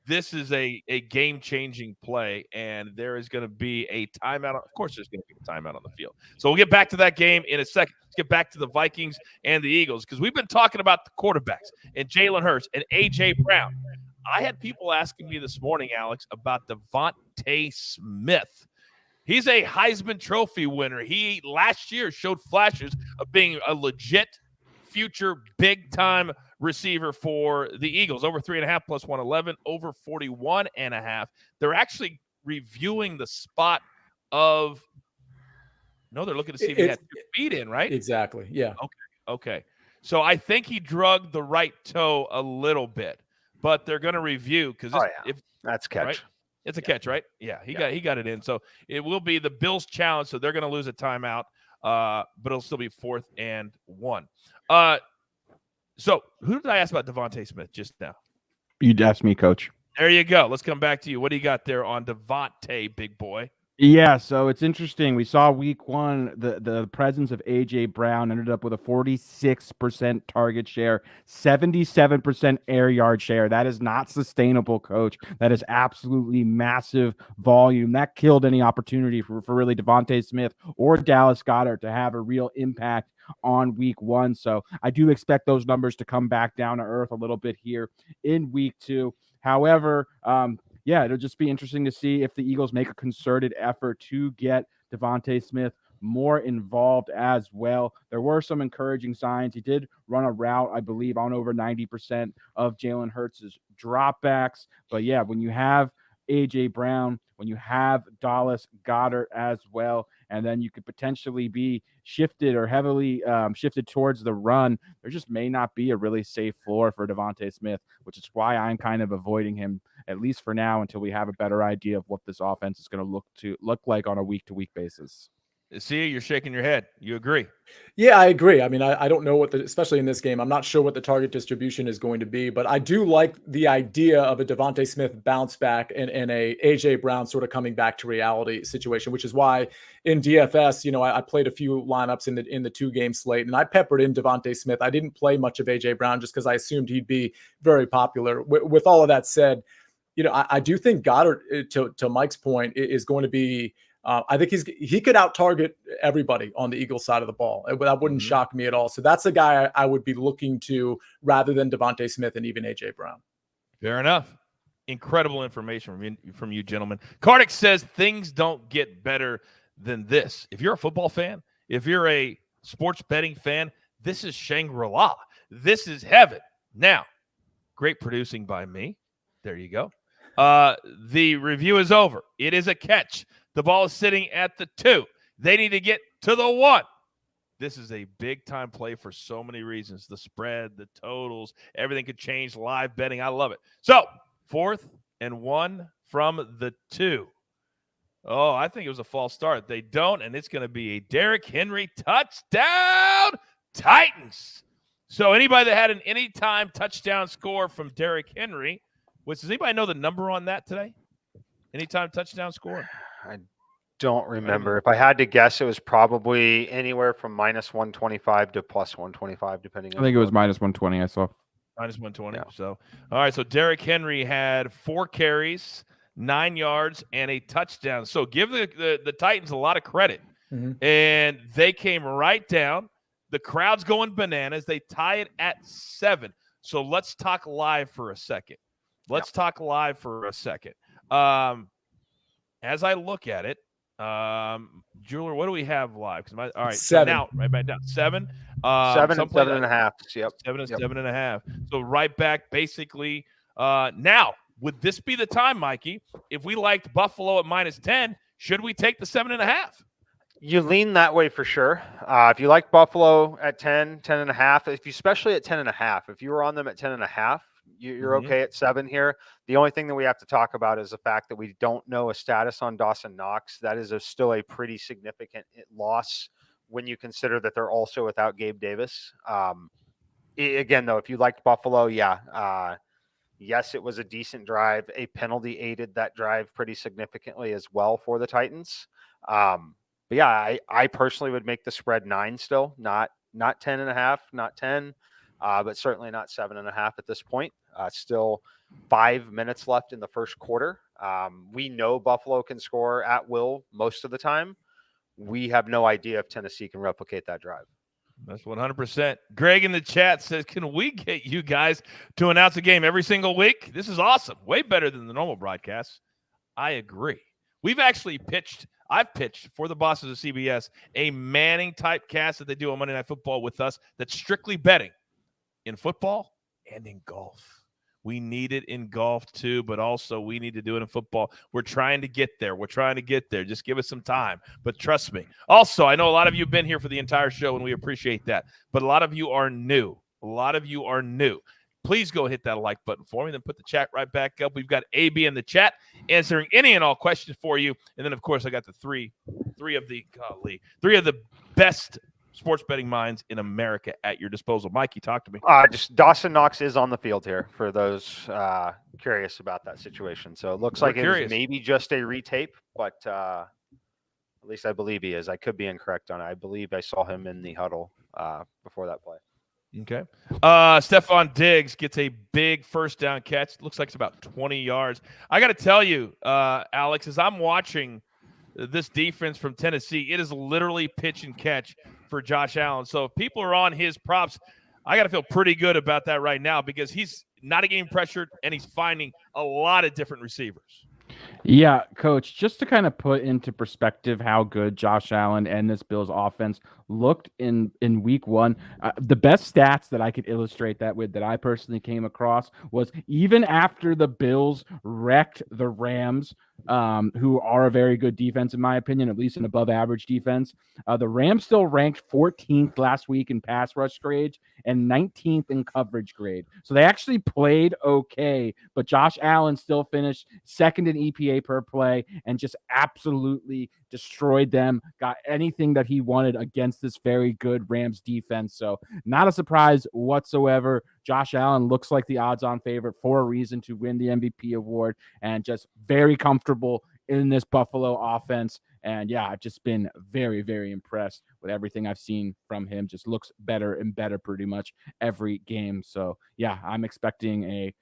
this is a game-changing play, and there is going to be a timeout. Of course, there's going to be a timeout on the field. So we'll get back to that game in a second. Let's get back to the Vikings and the Eagles, because we've been talking about the quarterbacks and Jalen Hurts and A.J. Brown. I had people asking me this morning, Alex, about Devontae Smith. He's a Heisman Trophy winner. He last year showed flashes of being a legit future big-time receiver for the Eagles. Over 3.5 plus 111, over 41.5. They're actually reviewing the spot of – no, they're looking to see if he had 2 feet in, right? Exactly, yeah. Okay. So I think he drugged the right toe a little bit, but they're going to review because that's catch. Right? It's a catch, right? Yeah, he got it in. So it will be the Bills' challenge, so they're going to lose a timeout, but it'll still be 4th and 1. So who did I ask about Devontae Smith just now? You'd ask me, Coach. There you go. Let's come back to you. What do you got there on Devontae, big boy? Yeah, so it's interesting. We saw week 1, the presence of A.J. Brown ended up with a 46% target share, 77% air yard share. That is not sustainable, Coach. That is absolutely massive volume. That killed any opportunity for really Devontae Smith or Dallas Goedert to have a real impact on week 1. So I do expect those numbers to come back down to earth a little bit here in week 2. However, it'll just be interesting to see if the Eagles make a concerted effort to get Devontae Smith more involved as well. There were some encouraging signs. He did run a route, I believe, on over 90% of Jalen Hurts' dropbacks. But yeah, when you have A.J. Brown, when you have Dallas Goedert as well, and then you could potentially be shifted or heavily shifted towards the run, there just may not be a really safe floor for Devontae Smith, which is why I'm kind of avoiding him, at least for now, until we have a better idea of what this offense is going to look like on a week-to-week basis. See, you're shaking your head. You agree? Yeah, I agree. I mean, I don't know especially in this game, I'm not sure what the target distribution is going to be, but I do like the idea of a Devontae Smith bounce back and a A.J. Brown sort of coming back to reality situation, which is why in DFS, I played a few lineups in the 2-game slate, and I peppered in Devontae Smith. I didn't play much of A.J. Brown just because I assumed he'd be very popular. With all of that said, I do think Goddard, to Mike's point, is going to be I think he could out-target everybody on the Eagles side of the ball. That wouldn't shock me at all. So that's a guy I would be looking to rather than Devontae Smith and even A.J. Brown. Fair enough. Incredible information from you gentlemen. Kartik says things don't get better than this. If you're a football fan, if you're a sports betting fan, this is Shangri-La. This is heaven. Now, great producing by me. There you go. The review is over. It is a catch. The ball is sitting at the 2. They need to get to the 1. This is a big-time play for so many reasons. The spread, the totals, everything could change. Live betting. I love it. So, 4th and 1 from the 2. Oh, I think it was a false start. They don't, and it's going to be a Derrick Henry touchdown Titans. So anybody that had an anytime touchdown score from Derrick Henry, does anybody know the number on that today? Anytime touchdown score? I don't remember. If I had to guess, it was probably anywhere from minus 125 to plus 125, depending on. I think it was minus 120. I saw minus 120. Yeah. So, all right. So Derrick Henry had 4 carries, 9 yards, and a touchdown. So give the Titans a lot of credit. And they came right down. The crowd's going bananas. They tie it at 7. So let's talk live for a second. As I look at it, Jeweler, what do we have live? All right, 7. So now right back down 7. 7 and 7.5. Yep. 7 and 7.5. So right back, basically. Now, would this be the time, Mikey? If we liked Buffalo at minus 10, should we take the 7.5? You lean that way for sure. If you like Buffalo at 10, 10.5, especially at 10.5, if you were on them at 10.5, you're okay at 7 here. The only thing that we have to talk about is the fact that we don't know a status on Dawson Knox. That is still a pretty significant loss when you consider that they're also without Gabe Davis. Again, though, if you liked Buffalo, yes, it was a decent drive. A penalty aided that drive pretty significantly as well for the Titans. But yeah, I personally would make the spread 9 still, not not 10.5, not 10, but certainly not 7.5 at this point. Still 5 minutes left in the first quarter. We know Buffalo can score at will most of the time. We have no idea if Tennessee can replicate that drive. That's 100%. Greg in the chat says, can we get you guys to announce a game every single week? This is awesome. Way better than the normal broadcasts. I agree. I've pitched for the bosses of CBS a Manning type cast that they do on Monday Night Football with us that's strictly betting in football and in golf. We need it in golf too, but also we need to do it in football. We're trying to get there. Just give us some time. But trust me. Also, I know a lot of you have been here for the entire show, and we appreciate that. But a lot of you are new. Please go hit that like button for me, then put the chat right back up. We've got AB in the chat answering any and all questions for you. And then, of course, I got the three of the best sports betting minds in America at your disposal. Mikey, talk to me. Just Dawson Knox is on the field here for those curious about that situation. So it looks like it was maybe just a retape, but at least I believe he is. I could be incorrect on it. I believe I saw him in the huddle before that play. Okay. Stephon Diggs gets a big first down catch. Looks like it's about 20 yards. I got to tell you, Alex, as I'm watching this defense from Tennessee, it is literally pitch and catch for Josh Allen. So if people are on his props, I got to feel pretty good about that right now because he's not getting pressured and he's finding a lot of different receivers. Yeah, Coach, just to kind of put into perspective how good Josh Allen and this Bills offense looked in week one, the best stats that I could illustrate that with that I personally came across was even after the Bills wrecked the Rams, who are a very good defense, in my opinion, at least an above average defense. The Rams still ranked 14th last week in pass rush grade and 19th in coverage grade. So they actually played okay, but Josh Allen still finished second in EPA per play and just absolutely destroyed them, got anything that he wanted against this very good Rams defense. So not a surprise whatsoever. Josh Allen looks like the odds-on favorite for a reason to win the MVP award and just very comfortable in this Buffalo offense. And yeah, I've just been very, very impressed with everything I've seen from him. Just looks better and better pretty much every game. So yeah, I'm expecting a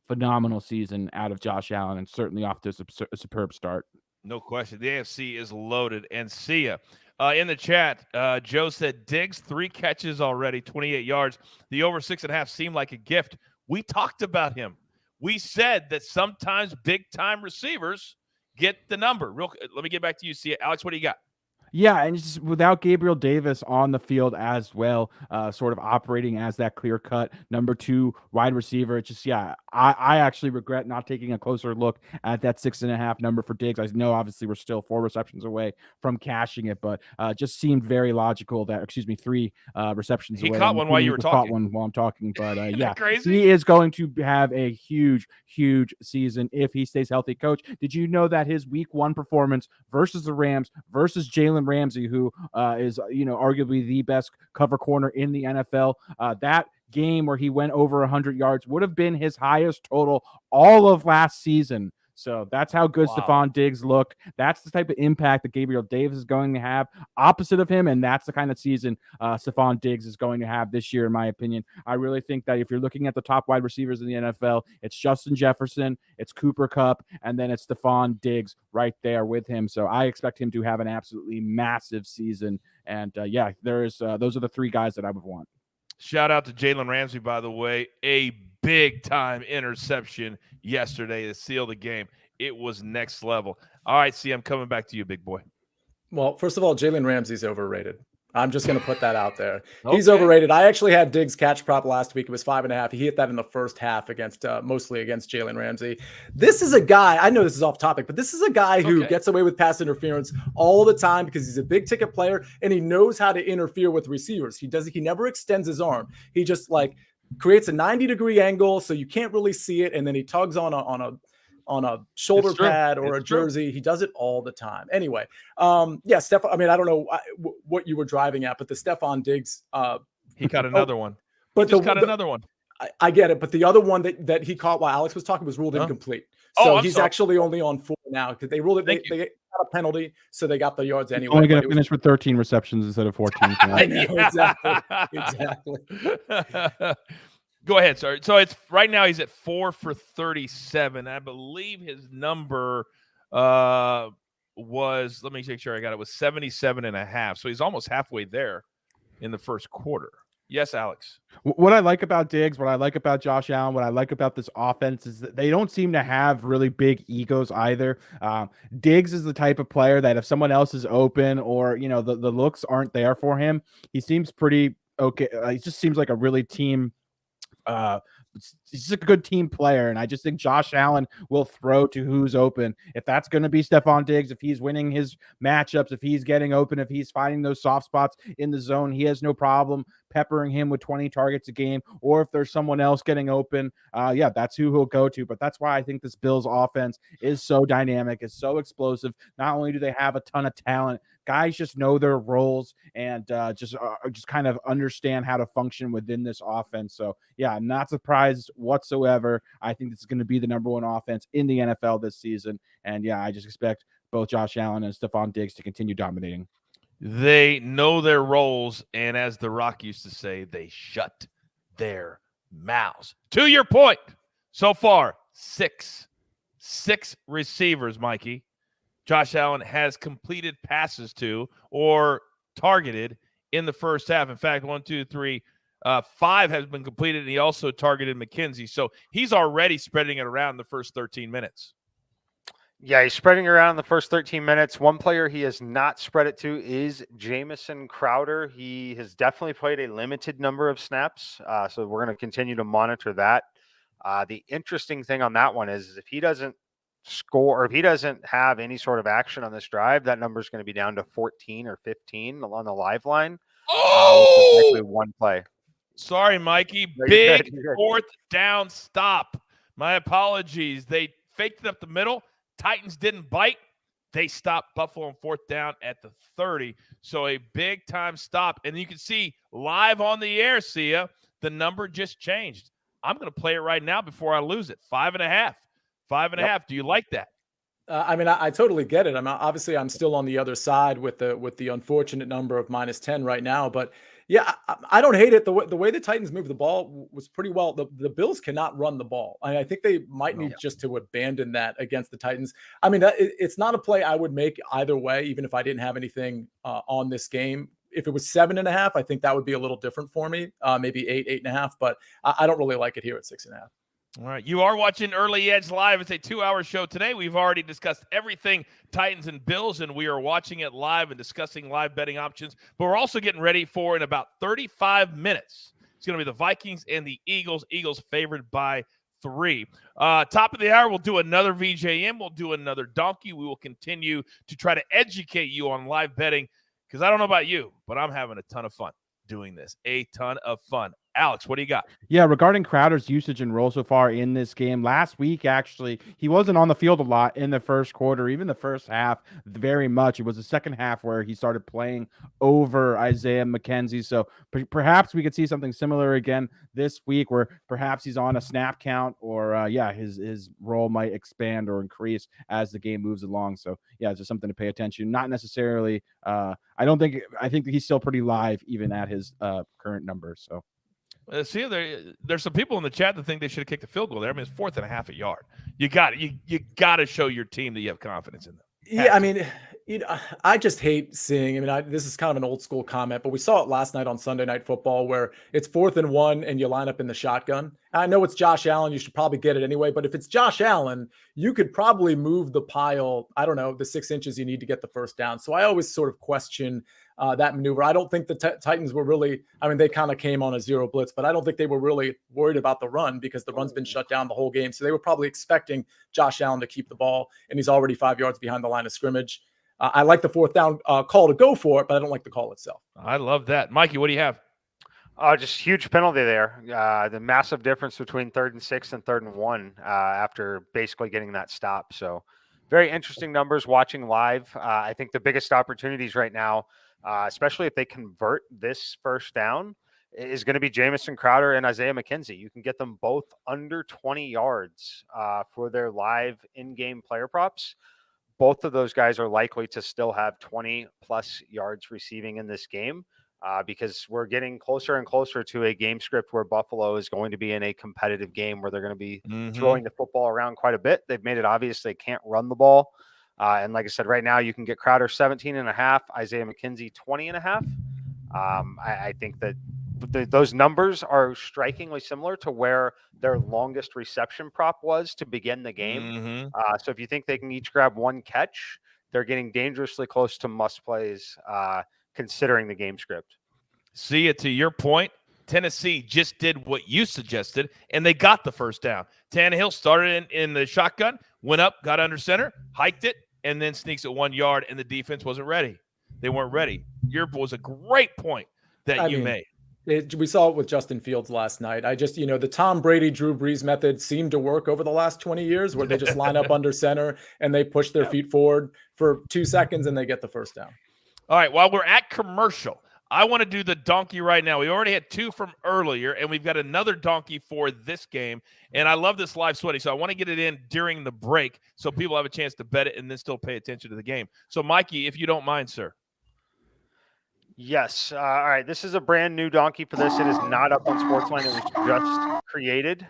phenomenal season out of Josh Allen and certainly off to a superb start. No question. The AFC is loaded. And see ya. In the chat, Joe said, Diggs, 3 catches already, 28 yards. The over 6.5 seemed like a gift. We talked about him. We said that sometimes big-time receivers get the number. Let me get back to you. See, Alex, what do you got? Yeah, and just without Gabriel Davis on the field as well, sort of operating as that clear-cut number 2 wide receiver, it's just, yeah, I actually regret not taking a closer look at that 6.5 number for Diggs. I know, obviously, we're still 4 receptions away from cashing it, but just seemed very logical that, 3 receptions away. He caught one while you were talking. Caught one while I'm talking, but yeah, crazy? He is going to have a huge, huge season if he stays healthy. Coach, did you know that his week 1 performance versus the Rams versus Jalen Ramsey, who is, arguably the best cover corner in the NFL, that game where he went over 100 yards would have been his highest total all of last season. So that's how good Stephon Diggs looked. That's the type of impact that Gabriel Davis is going to have opposite of him, and that's the kind of season Stephon Diggs is going to have this year, in my opinion. I really think that if you're looking at the top wide receivers in the NFL, it's Justin Jefferson, it's Cooper Kupp, and then it's Stephon Diggs right there with him. So I expect him to have an absolutely massive season. And those are the 3 guys that I would want. Shout out to Jalen Ramsey, by the way. A big-time interception yesterday to seal the game. It was next level. All right, see, I'm coming back to you, big boy. Well, first of all, Jalen Ramsey's overrated. I'm just going to put that out there. Okay. He's overrated. I actually had Diggs catch prop last week. It was 5.5. He hit that in the first half mostly against Jalen Ramsey. This is a guy, I know this is off topic, but this is a guy who gets away with pass interference all the time because he's a big ticket player and he knows how to interfere with receivers. He never extends his arm. He just creates a 90-degree angle so you can't really see it. And then he tugs on a shoulder pad or a jersey. He does it all the time. Anyway, Stephon, I mean, I don't know what you were driving at, but the Stephon Diggs. He caught another one. But he caught another one. I get it. But the other one that he caught while Alex was talking was ruled incomplete. So I'm he's sorry. actually only on 4 now because they ruled it. Thank They got a penalty, so they got the yards He's anyway. only going but to it was- finish with 13 receptions instead of 14. I know, exactly. Exactly. Go ahead, sir. So it's right now he's at 4 for 37. I believe his number was, let me make sure I got it, was 77.5. So he's almost halfway there in the first quarter. Yes, Alex. What I like about Diggs, what I like about Josh Allen, what I like about this offense is that they don't seem to have really big egos either. Diggs is the type of player that if someone else is open or, you know, the looks aren't there for him, he seems pretty okay. He just seems like a really team he's just a good team player, and I just think Josh Allen will throw to who's open. If that's going to be Stephon Diggs, if he's winning his matchups, if he's getting open, if he's finding those soft spots in the zone, he has no problem peppering him with 20 targets a game. Or if there's someone else getting open, yeah, that's who he'll go to. But that's why I think this Bills offense is so dynamic, is so explosive. Not only do they have a ton of talent, guys just know their roles and just kind of understand how to function within this offense. So yeah, I'm not surprised whatsoever. I think this is going to be the number one offense in the NFL this season. And yeah, I just expect both Josh Allen and Stephon Diggs to continue dominating. They know their roles, and as The Rock used to say, they shut their mouths. To your point, so far, six receivers, Mikey, Josh Allen has completed passes to or targeted in the first half. In fact, 5 has been completed, and he also targeted McKenzie. So he's already spreading it around the first 13 minutes. Yeah, he's spreading around in the first 13 minutes. One player he has not spread it to is Jamison Crowder. He has definitely played a limited number of snaps, so we're going to continue to monitor that. The interesting thing on that one is if he doesn't score, or if he doesn't have any sort of action on this drive, that number is going to be down to 14 or 15 on the live line. Oh! With likely one play. Sorry, Mikey. No, Big you're good. fourth down stop. My apologies. They faked it up the middle. Titans didn't bite. They stopped Buffalo on fourth down at the 30. So a big time stop. And you can see live on the air, Sia, the number just changed. I'm going to play it right now before I lose it. 5.5. 5.5. Do you like that? I mean, I totally get it. Obviously I'm still on the other side with the unfortunate number of -10 right now, but yeah, I don't hate it. The way the Titans moved the ball was pretty well. The Bills cannot run the ball. I think they might need just to abandon that against the Titans. I mean, it's not a play I would make either way, even if I didn't have anything on this game. If it was 7.5, I think that would be a little different for me. Maybe 8.5, but I don't really like it here at 6.5. All right. You are watching Early Edge Live. It's a 2-hour show today. We've already discussed everything Titans and Bills, and we are watching it live and discussing live betting options. But we're also getting ready for, in about 35 minutes, it's going to be the Vikings and the Eagles. Eagles favored by 3. Top of the hour, we'll do another VJM. We'll do another donkey. We will continue to try to educate you on live betting because I don't know about you, but I'm having a ton of fun doing this. A ton of fun. Alex, what do you got? Yeah, regarding Crowder's usage and role so far in this game, last week, actually, he wasn't on the field a lot in the first quarter, even the first half, very much. It was the second half where he started playing over Isaiah McKenzie. So perhaps we could see something similar again this week where perhaps he's on a snap count or, his role might expand or increase as the game moves along. So, yeah, it's just something to pay attention. Not necessarily, I think he's still pretty live even at his current numbers. So. See, there's some people in the chat that think they should have kicked the field goal there. I mean, it's 4.5 a yard. You got to show your team that you have confidence in them. Yeah, I mean, I just hate seeing. I mean, this is kind of an old school comment, but we saw it last night on Sunday Night Football where it's 4th and 1 and you line up in the shotgun. I know it's Josh Allen. You should probably get it anyway. But if it's Josh Allen, you could probably move the pile, I don't know, the 6 inches you need to get the first down. So I always sort of question that maneuver. I don't think the Titans were really, I mean, they kind of came on a zero blitz, but I don't think they were really worried about the run because the run's been shut down the whole game. So they were probably expecting Josh Allen to keep the ball, and he's already 5 yards behind the line of scrimmage. I like the 4th down call to go for it, but I don't like the call itself. I love that. Mikey, what do you have? Just huge penalty there. The massive difference between 3rd and 6 and 3rd and 1 after basically getting that stop. So very interesting numbers watching live. I think the biggest opportunities right now, especially if they convert this first down, is going to be Jamison Crowder and Isaiah McKenzie. You can get them both under 20 yards for their live in-game player props. Both of those guys are likely to still have 20-plus yards receiving in this game because we're getting closer and closer to a game script where Buffalo is going to be in a competitive game where they're going to be throwing the football around quite a bit. They've made it obvious they can't run the ball. And like I said, right now you can get Crowder 17.5, Isaiah McKenzie 20.5. I think that those numbers are strikingly similar to where their longest reception prop was to begin the game. So if you think they can each grab one catch, they're getting dangerously close to must plays considering the game script. See it to your point. Tennessee just did what you suggested, and they got the first down. Tannehill started in the shotgun, went up, got under center, hiked it, and then sneaks at 1 yard, and the defense wasn't ready. They weren't ready. Your was a great point that you made. We saw it with Justin Fields last night. The Tom Brady, Drew Brees method seemed to work over the last 20 years where they just line up under center and they push their feet forward for 2 seconds and they get the first down. All right, while we're at commercial, I want to do the donkey right now. We already had 2 from earlier, and we've got another donkey for this game. And I love this live sweaty, so I want to get it in during the break so people have a chance to bet it and then still pay attention to the game. So, Mikey, if you don't mind, sir. Yes. All right. This is a brand new donkey for this. It is not up on Sportsline. It was just created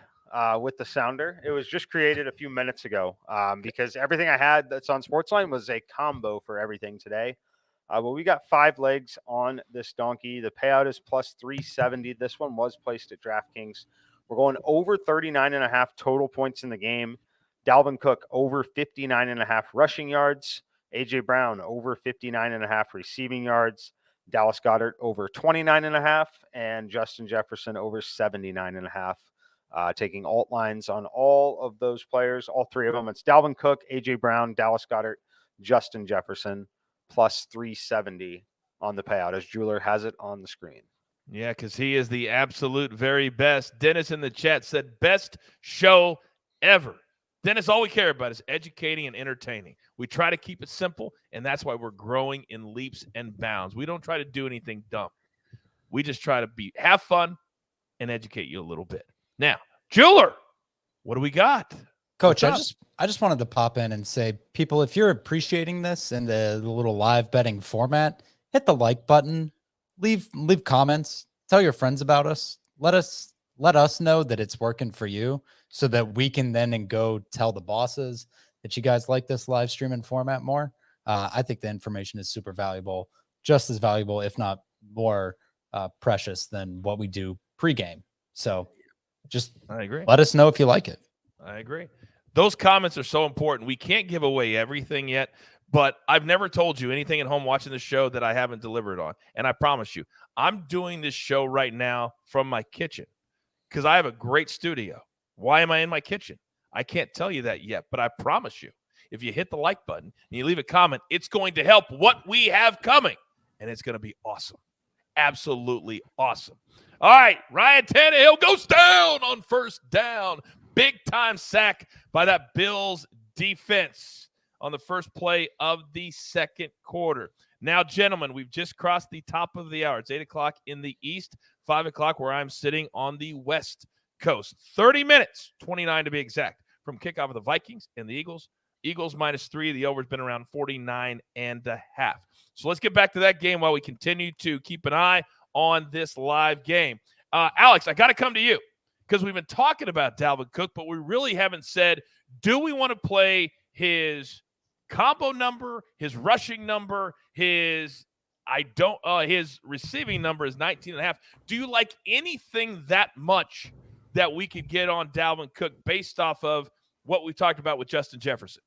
with the sounder. It was just created a few minutes ago because everything I had that's on Sportsline was a combo for everything today. But we got 5 legs on this donkey. The payout is plus 370. This one was placed at DraftKings. We're going over 39.5 total points in the game. Dalvin Cook over 59.5 rushing yards. A.J. Brown over 59.5 receiving yards. Dallas Goedert over 29.5 and Justin Jefferson over 79.5. Taking alt lines on all of those players, all 3 of them. It's Dalvin Cook, A.J. Brown, Dallas Goedert, Justin Jefferson, plus 370 on the payout as Jeweler has it on the screen. Yeah, because he is the absolute very best. Dennis in the chat said, best show ever. Dennis, all we care about is educating and entertaining. We try to keep it simple, and that's why we're growing in leaps and bounds. We don't try to do anything dumb. We just try to have fun and educate you a little bit. Now, Jeweler, what do we got? Coach, I just wanted to pop in and say, people, if you're appreciating this in the little live betting format, hit the like button, leave comments, tell your friends about us. Let us know that it's working for you so that we can then go tell the bosses that you guys like this live streaming format more. I think the information is super valuable, just as valuable, if not more precious than what we do pregame. So I agree. Let us know if you like it. I agree. Those comments are so important. We can't give away everything yet, but I've never told you anything at home watching the show that I haven't delivered on. And I promise you, I'm doing this show right now from my kitchen because I have a great studio. Why am I in my kitchen? I can't tell you that yet, but I promise you, if you hit the like button and you leave a comment, it's going to help what we have coming, and it's going to be awesome. Absolutely awesome. All right, Ryan Tannehill goes down on first down. Big-time sack by that Bills defense on the first play of the second quarter. Now, gentlemen, we've just crossed the top of the hour. It's 8 o'clock in the East, 5 o'clock where I'm sitting on the West Coast. 30 minutes, 29 to be exact, from kickoff of the Vikings and the Eagles. Eagles -3. The over's been around 49.5. So let's get back to that game while we continue to keep an eye on this live game. Alex, I got to come to you because we've been talking about Dalvin Cook, but we really haven't said, do we want to play his combo number, his rushing number, his receiving number is 19.5. Do you like anything that much that we could get on Dalvin Cook based off of what we talked about with Justin Jefferson?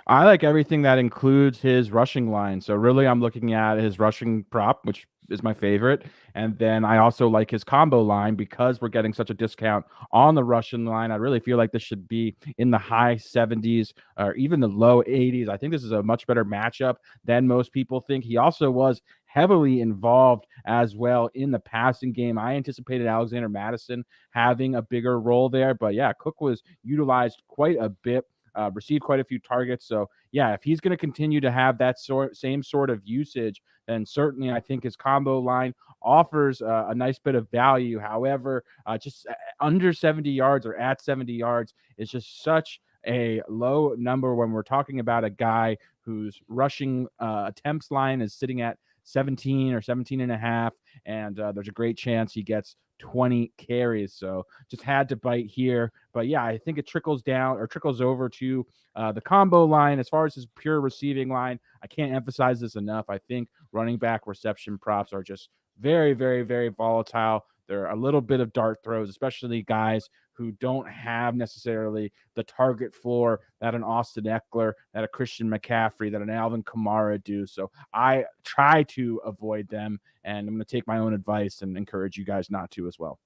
I like everything that includes his rushing line. So really I'm looking at his rushing prop, which is my favorite. And then I also like his combo line because we're getting such a discount on the rushing line. I really feel like this should be in the high 70s or even the low 80s. I think this is a much better matchup than most people think. He also was heavily involved as well in the passing game. I anticipated Alexander Madison having a bigger role there, but yeah, Cook was utilized quite a bit. received quite a few targets. So yeah, if he's going to continue to have that same sort of usage, then certainly I think his combo line offers a nice bit of value. However, just under 70 yards or at 70 yards is just such a low number when we're talking about a guy whose rushing attempts line is sitting at 17 or 17 and a half, and there's a great chance he gets 20 carries. So just had to bite here. But yeah, I think it trickles down or trickles over to the combo line. As far as his pure receiving line, I can't emphasize this enough. I think running back reception props are just very, very, very volatile. They're a little bit of dart throws, especially guys who don't have necessarily the target floor that an Austin Eckler, that a Christian McCaffrey, that an Alvin Kamara do. So I try to avoid them, and I'm going to take my own advice and encourage you guys not to as well.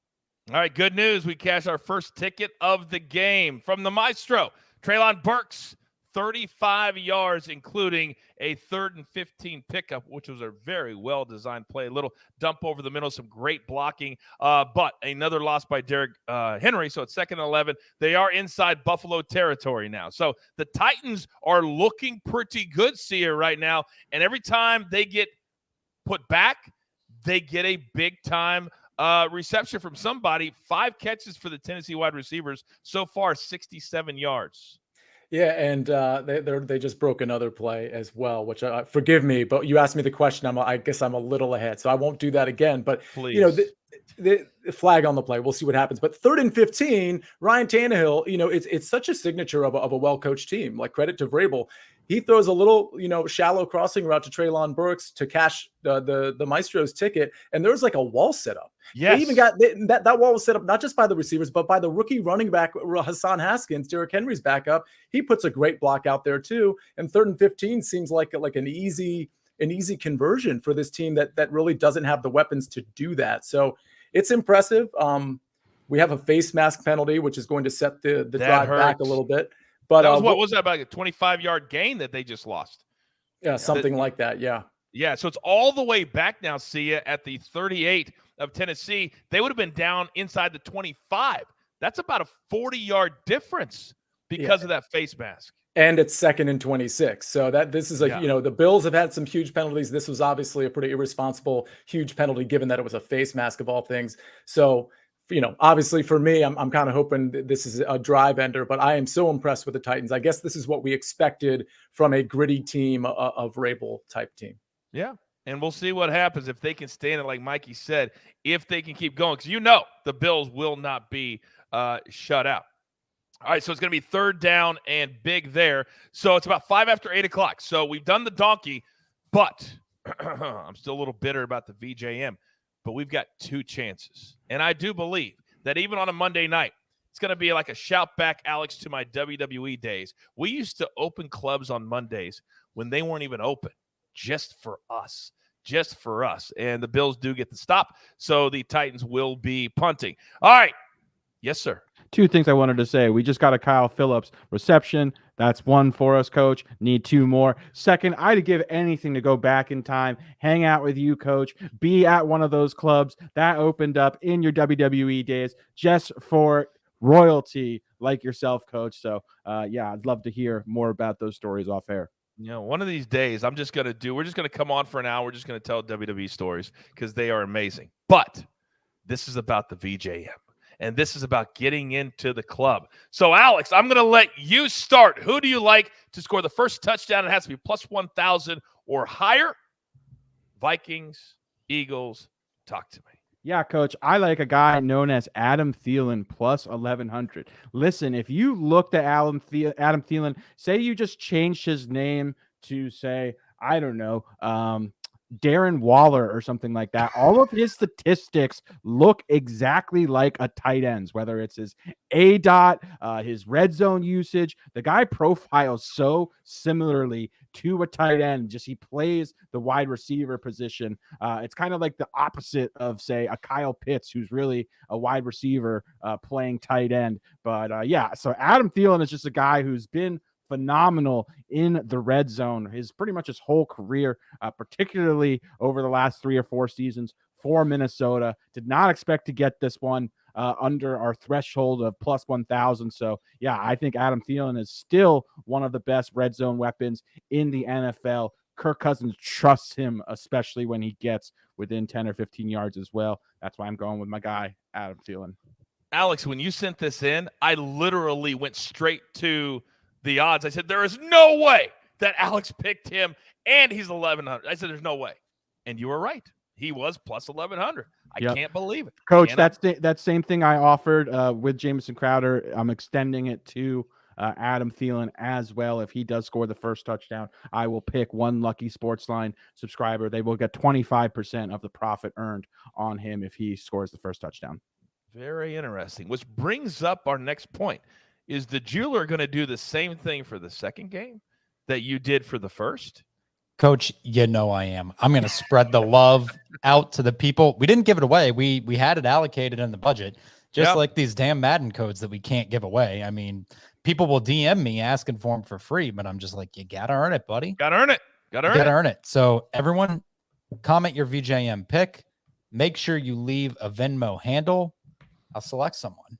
All right, good news. We cashed our first ticket of the game from the Maestro. Treylon Burks, 35 yards, including a 3rd and 15 pickup, which was a very well-designed play. A little dump over the middle, some great blocking, but another loss by Derrick Henry, so it's 2nd and 11. They are inside Buffalo territory now. So the Titans are looking pretty good, Sia, right now, and every time they get put back, they get a big-time reception from somebody. 5 catches for the Tennessee wide receivers. So far, 67 yards. Yeah, and they just broke another play as well, which forgive me, but you asked me the question. I guess I'm a little ahead, so I won't do that again. But Please. you know, the flag on the play. We'll see what happens. But 3rd and 15, Ryan Tannehill. You know, it's such a signature of a well-coached team. Like, credit to Vrabel. He throws a little, shallow crossing route to Treylon Burks to cash the Maestro's ticket, and there's like a wall set up. Yes. They even got that wall was set up not just by the receivers, but by the rookie running back Hassan Haskins, Derrick Henry's backup. He puts a great block out there too. And 3rd and 15 seems like an easy conversion for this team that really doesn't have the weapons to do that. So it's impressive. We have a face mask penalty, which is going to set the drive back a little bit. But that was what was that, about a 25-yard gain that they just lost? Yeah, something like that. Yeah. Yeah, so it's all the way back now, Sia, at the 38 of Tennessee. They would have been down inside the 25. That's about a 40-yard difference because of that face mask. And it's 2nd and 26. So this is the Bills have had some huge penalties. This was obviously a pretty irresponsible, huge penalty, given that it was a face mask of all things. So, obviously for me, I'm kind of hoping that this is a drive ender, but I am so impressed with the Titans. I guess this is what we expected from a gritty team, of Vrabel type team. Yeah. And we'll see what happens if they can stand it, like Mikey said, if they can keep going, because the Bills will not be shut out. All right, so it's going to be 3rd down and big there. So it's about 5 after 8 o'clock. So we've done the donkey, but I'm still a little bitter about the VJM. But we've got 2 chances. And I do believe that even on a Monday night, it's going to be like a shout back, Alex, to my WWE days. We used to open clubs on Mondays when they weren't even open, just for us. And the Bills do get the stop, so the Titans will be punting. All right. Yes, sir. 2 things I wanted to say. We just got a Kyle Phillips reception. That's 1 for us, Coach. Need 2 more. Second, I'd give anything to go back in time, hang out with you, Coach, be at one of those clubs that opened up in your WWE days just for royalty like yourself, Coach. So, I'd love to hear more about those stories off air. One of these days, we're just going to come on for an hour. We're just going to tell WWE stories because they are amazing. But this is about the VJM. And this is about getting into the club. So, Alex, I'm going to let you start. Who do you like to score the first touchdown? It has to be plus 1,000 or higher. Vikings, Eagles, talk to me. Yeah, Coach, I like a guy known as Adam Thielen plus 1,100. Listen, if you looked at Adam Thielen, say you just changed his name to, say, I don't know, Darren Waller or something like that, all of his statistics look exactly like a tight end's, whether it's his ADOT, his red zone usage. The guy profiles so similarly to a tight end, just he plays the wide receiver position. It's kind of like the opposite of, say, a Kyle Pitts, who's really a wide receiver playing tight end. But so Adam Thielen is just a guy who's been phenomenal in the red zone pretty much his whole career, particularly over the last 3 or 4 seasons for Minnesota. Did not expect to get this one. under our threshold of plus 1,000. So, yeah, I think Adam Thielen is still one of the best red zone weapons in the NFL. Kirk Cousins trusts him, especially when he gets within 10 or 15 yards as well. That's why I'm going with my guy, Adam Thielen. Alex, when you sent this in, I literally went straight to the odds. I said, there is no way that Alex picked him, and he's 1,100. I said, there's no way. And you were right. He was plus 1,100. I can't believe it. Coach, that's that same thing I offered with Jamison Crowder. I'm extending it to Adam Thielen as well. If he does score the first touchdown, I will pick one lucky Sportsline subscriber. They will get 25% of the profit earned on him if he scores the first touchdown. Very interesting. Which brings up our next point. Is the jeweler going to do the same thing for the second game that you did for the first? Coach, you know I am. I'm going to spread the love out to the people. We didn't give it away. We had it allocated in the budget, just like these damn Madden codes that we can't give away. I mean, people will DM me asking for them for free, but I'm just like, you got to earn it, buddy. Got to earn it. Got to earn it. So everyone comment your VJM pick. Make sure you leave a Venmo handle. I'll select someone.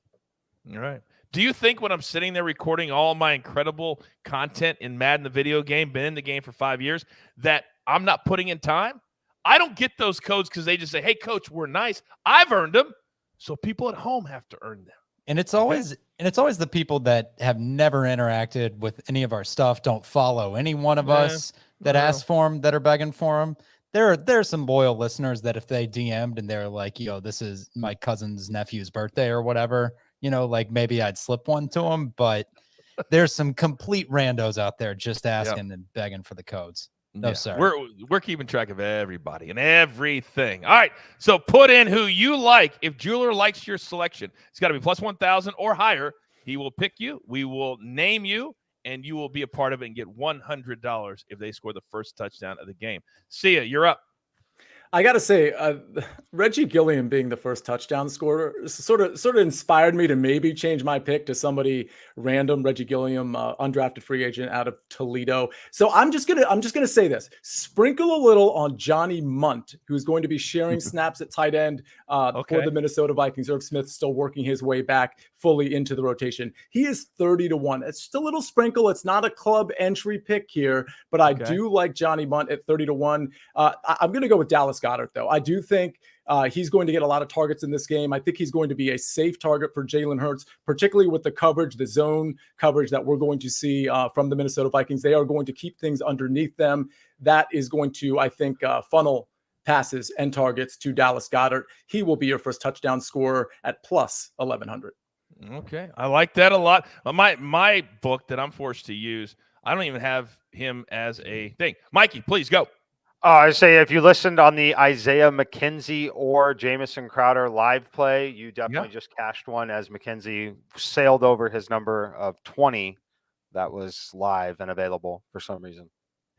All right. Do you think when I'm sitting there recording all my incredible content in Madden, the video game, been in the game for 5 years, that I'm not putting in time? I don't get those codes because they just say, hey, coach, we're nice. I've earned them. So people at home have to earn them. And it's always the people that have never interacted with any of our stuff, don't follow any one of us that ask for them, that are begging for them. There are some loyal listeners that if they DM'd and they're like, this is my cousin's nephew's birthday or whatever, like maybe I'd slip one to them, but there's some complete randos out there just asking and begging for the codes. No, sir. We're keeping track of everybody and everything. All right. So put in who you like. If jeweler likes your selection, it's got to be plus 1,000 or higher. He will pick you. We will name you, and you will be a part of it and get $100 if they score the first touchdown of the game. See ya. You're up. I got to say, Reggie Gilliam being the first touchdown scorer sort of inspired me to maybe change my pick to somebody random. Reggie Gilliam, undrafted free agent out of Toledo. So I'm just gonna say this: sprinkle a little on Johnny Munt, who's going to be sharing snaps at tight end for the Minnesota Vikings. Irv Smith still working his way back fully into the rotation. He is 30-1. It's just a little sprinkle. It's not a club entry pick here, but I do like Johnny Munt at 30-1. I'm going to go with Dallas Goedert, though. I do think he's going to get a lot of targets in this game. I think he's going to be a safe target for Jalen Hurts, particularly with the coverage, the zone coverage that we're going to see from the Minnesota Vikings. They are going to keep things underneath them. That is going to, I think, funnel passes and targets to Dallas Goedert. He will be your first touchdown scorer at plus 1,100. Okay. I like that a lot. My book that I'm forced to use, I don't even have him as a thing. Mikey, please go. I say if you listened on the Isaiah McKenzie or Jamison Crowder live play, you definitely just cashed one as McKenzie sailed over his number of 20 that was live and available for some reason.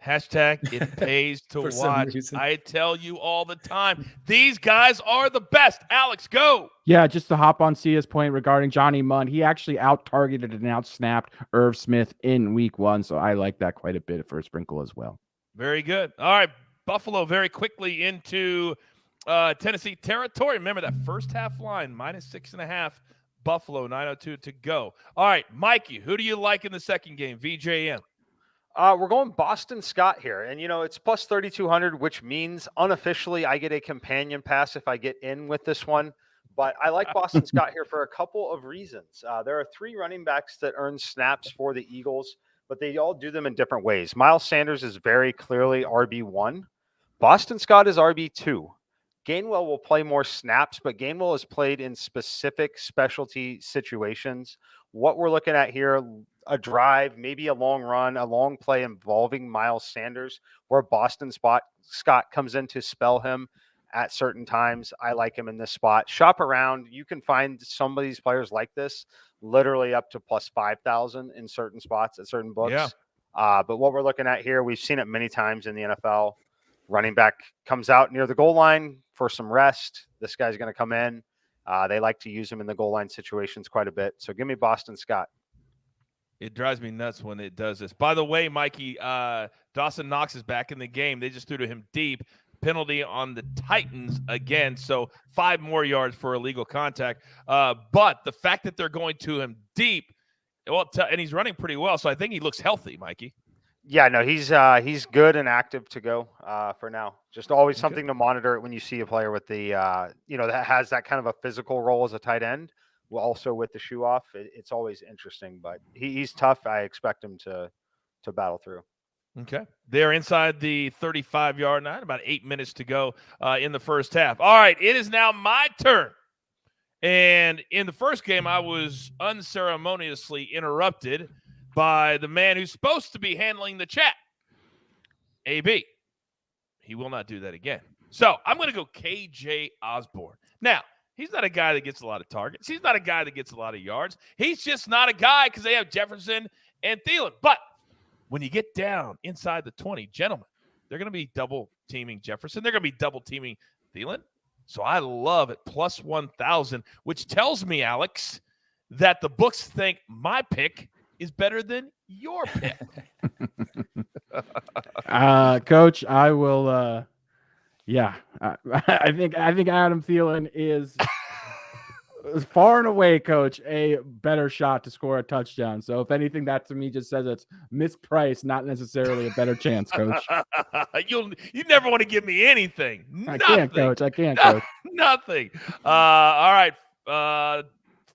Hashtag it pays to watch. I tell you all the time, these guys are the best. Alex, go. Yeah, just to hop on Sia's point regarding Johnny Munn, he actually out-targeted and out-snapped Irv Smith in week 1, so I like that quite a bit for a sprinkle as well. Very good. All right, Buffalo very quickly into Tennessee territory. Remember that first half line, -6.5. Buffalo, 9:02 to go. All right, Mikey, who do you like in the second game? VJM. We're going Boston Scott here. And, it's plus 3,200, which means unofficially I get a companion pass if I get in with this one. But I like Boston Scott here for a couple of reasons. There are 3 running backs that earn snaps for the Eagles, but they all do them in different ways. Miles Sanders is very clearly RB1. Boston Scott is RB2. Gainwell will play more snaps, but Gainwell is played in specific specialty situations. What we're looking at here, a drive, maybe a long run, a long play involving Miles Sanders, where Boston Scott comes in to spell him at certain times. I like him in this spot. Shop around. You can find some of these players like this literally up to plus 5,000 in certain spots at certain books. Yeah. But what we're looking at here, we've seen it many times in the NFL. Running back comes out near the goal line for some rest. This guy's going to come in. They like to use him in the goal line situations quite a bit. So give me Boston Scott. It drives me nuts when it does this. By the way, Mikey, Dawson Knox is back in the game. They just threw to him deep. penalty on the Titans again. So 5 more yards for illegal contact. But the fact that they're going to him deep, and he's running pretty well. So I think he looks healthy, Mikey. Yeah, no, he's good and active to go for now. Just always something to monitor when you see a player with the that has that kind of a physical role as a tight end. Well, also with the shoe off, it's always interesting. But he's tough. I expect him to battle through. Okay, they're inside the 35-yard line. About 8 minutes to go in the first half. All right, it is now my turn. And in the first game, I was unceremoniously interrupted by the man who's supposed to be handling the chat, AB. He will not do that again. So I'm going to go KJ Osborne. Now, he's not a guy that gets a lot of targets. He's not a guy that gets a lot of yards. He's just not a guy because they have Jefferson and Thielen. But when you get down inside the 20, gentlemen, they're going to be double-teaming Jefferson. They're going to be double-teaming Thielen. So I love it, plus 1,000, which tells me, Alex, that the books think my pick is better than your pick. Coach, I will. I think Adam Thielen is far and away, Coach, a better shot to score a touchdown. So if anything, that to me just says it's mispriced, not necessarily a better chance, Coach. You never want to give me anything. I can't, Coach. I can't, Coach. Nothing. All right.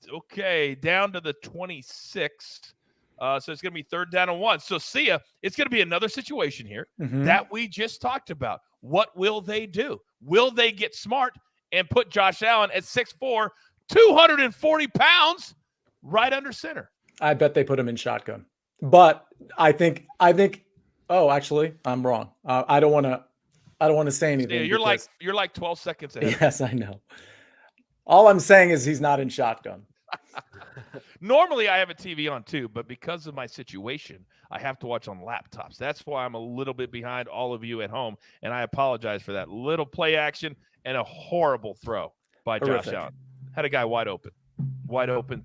Okay, down to the 26. So it's going to be 3rd down and 1. So see ya. It's going to be another situation here that we just talked about. What will they do? Will they get smart and put Josh Allen at 6'4", 240 pounds, right under center? I bet they put him in shotgun. But I think. Oh, actually, I'm wrong. I don't want to say anything. Yeah, you're like 12 seconds ahead. Yes, I know. All I'm saying is he's not in shotgun. Normally, I have a TV on too, but because of my situation, I have to watch on laptops. That's why I'm a little bit behind all of you at home, and I apologize for that. Little play action and a horrible throw by Josh Allen. Had a guy wide open,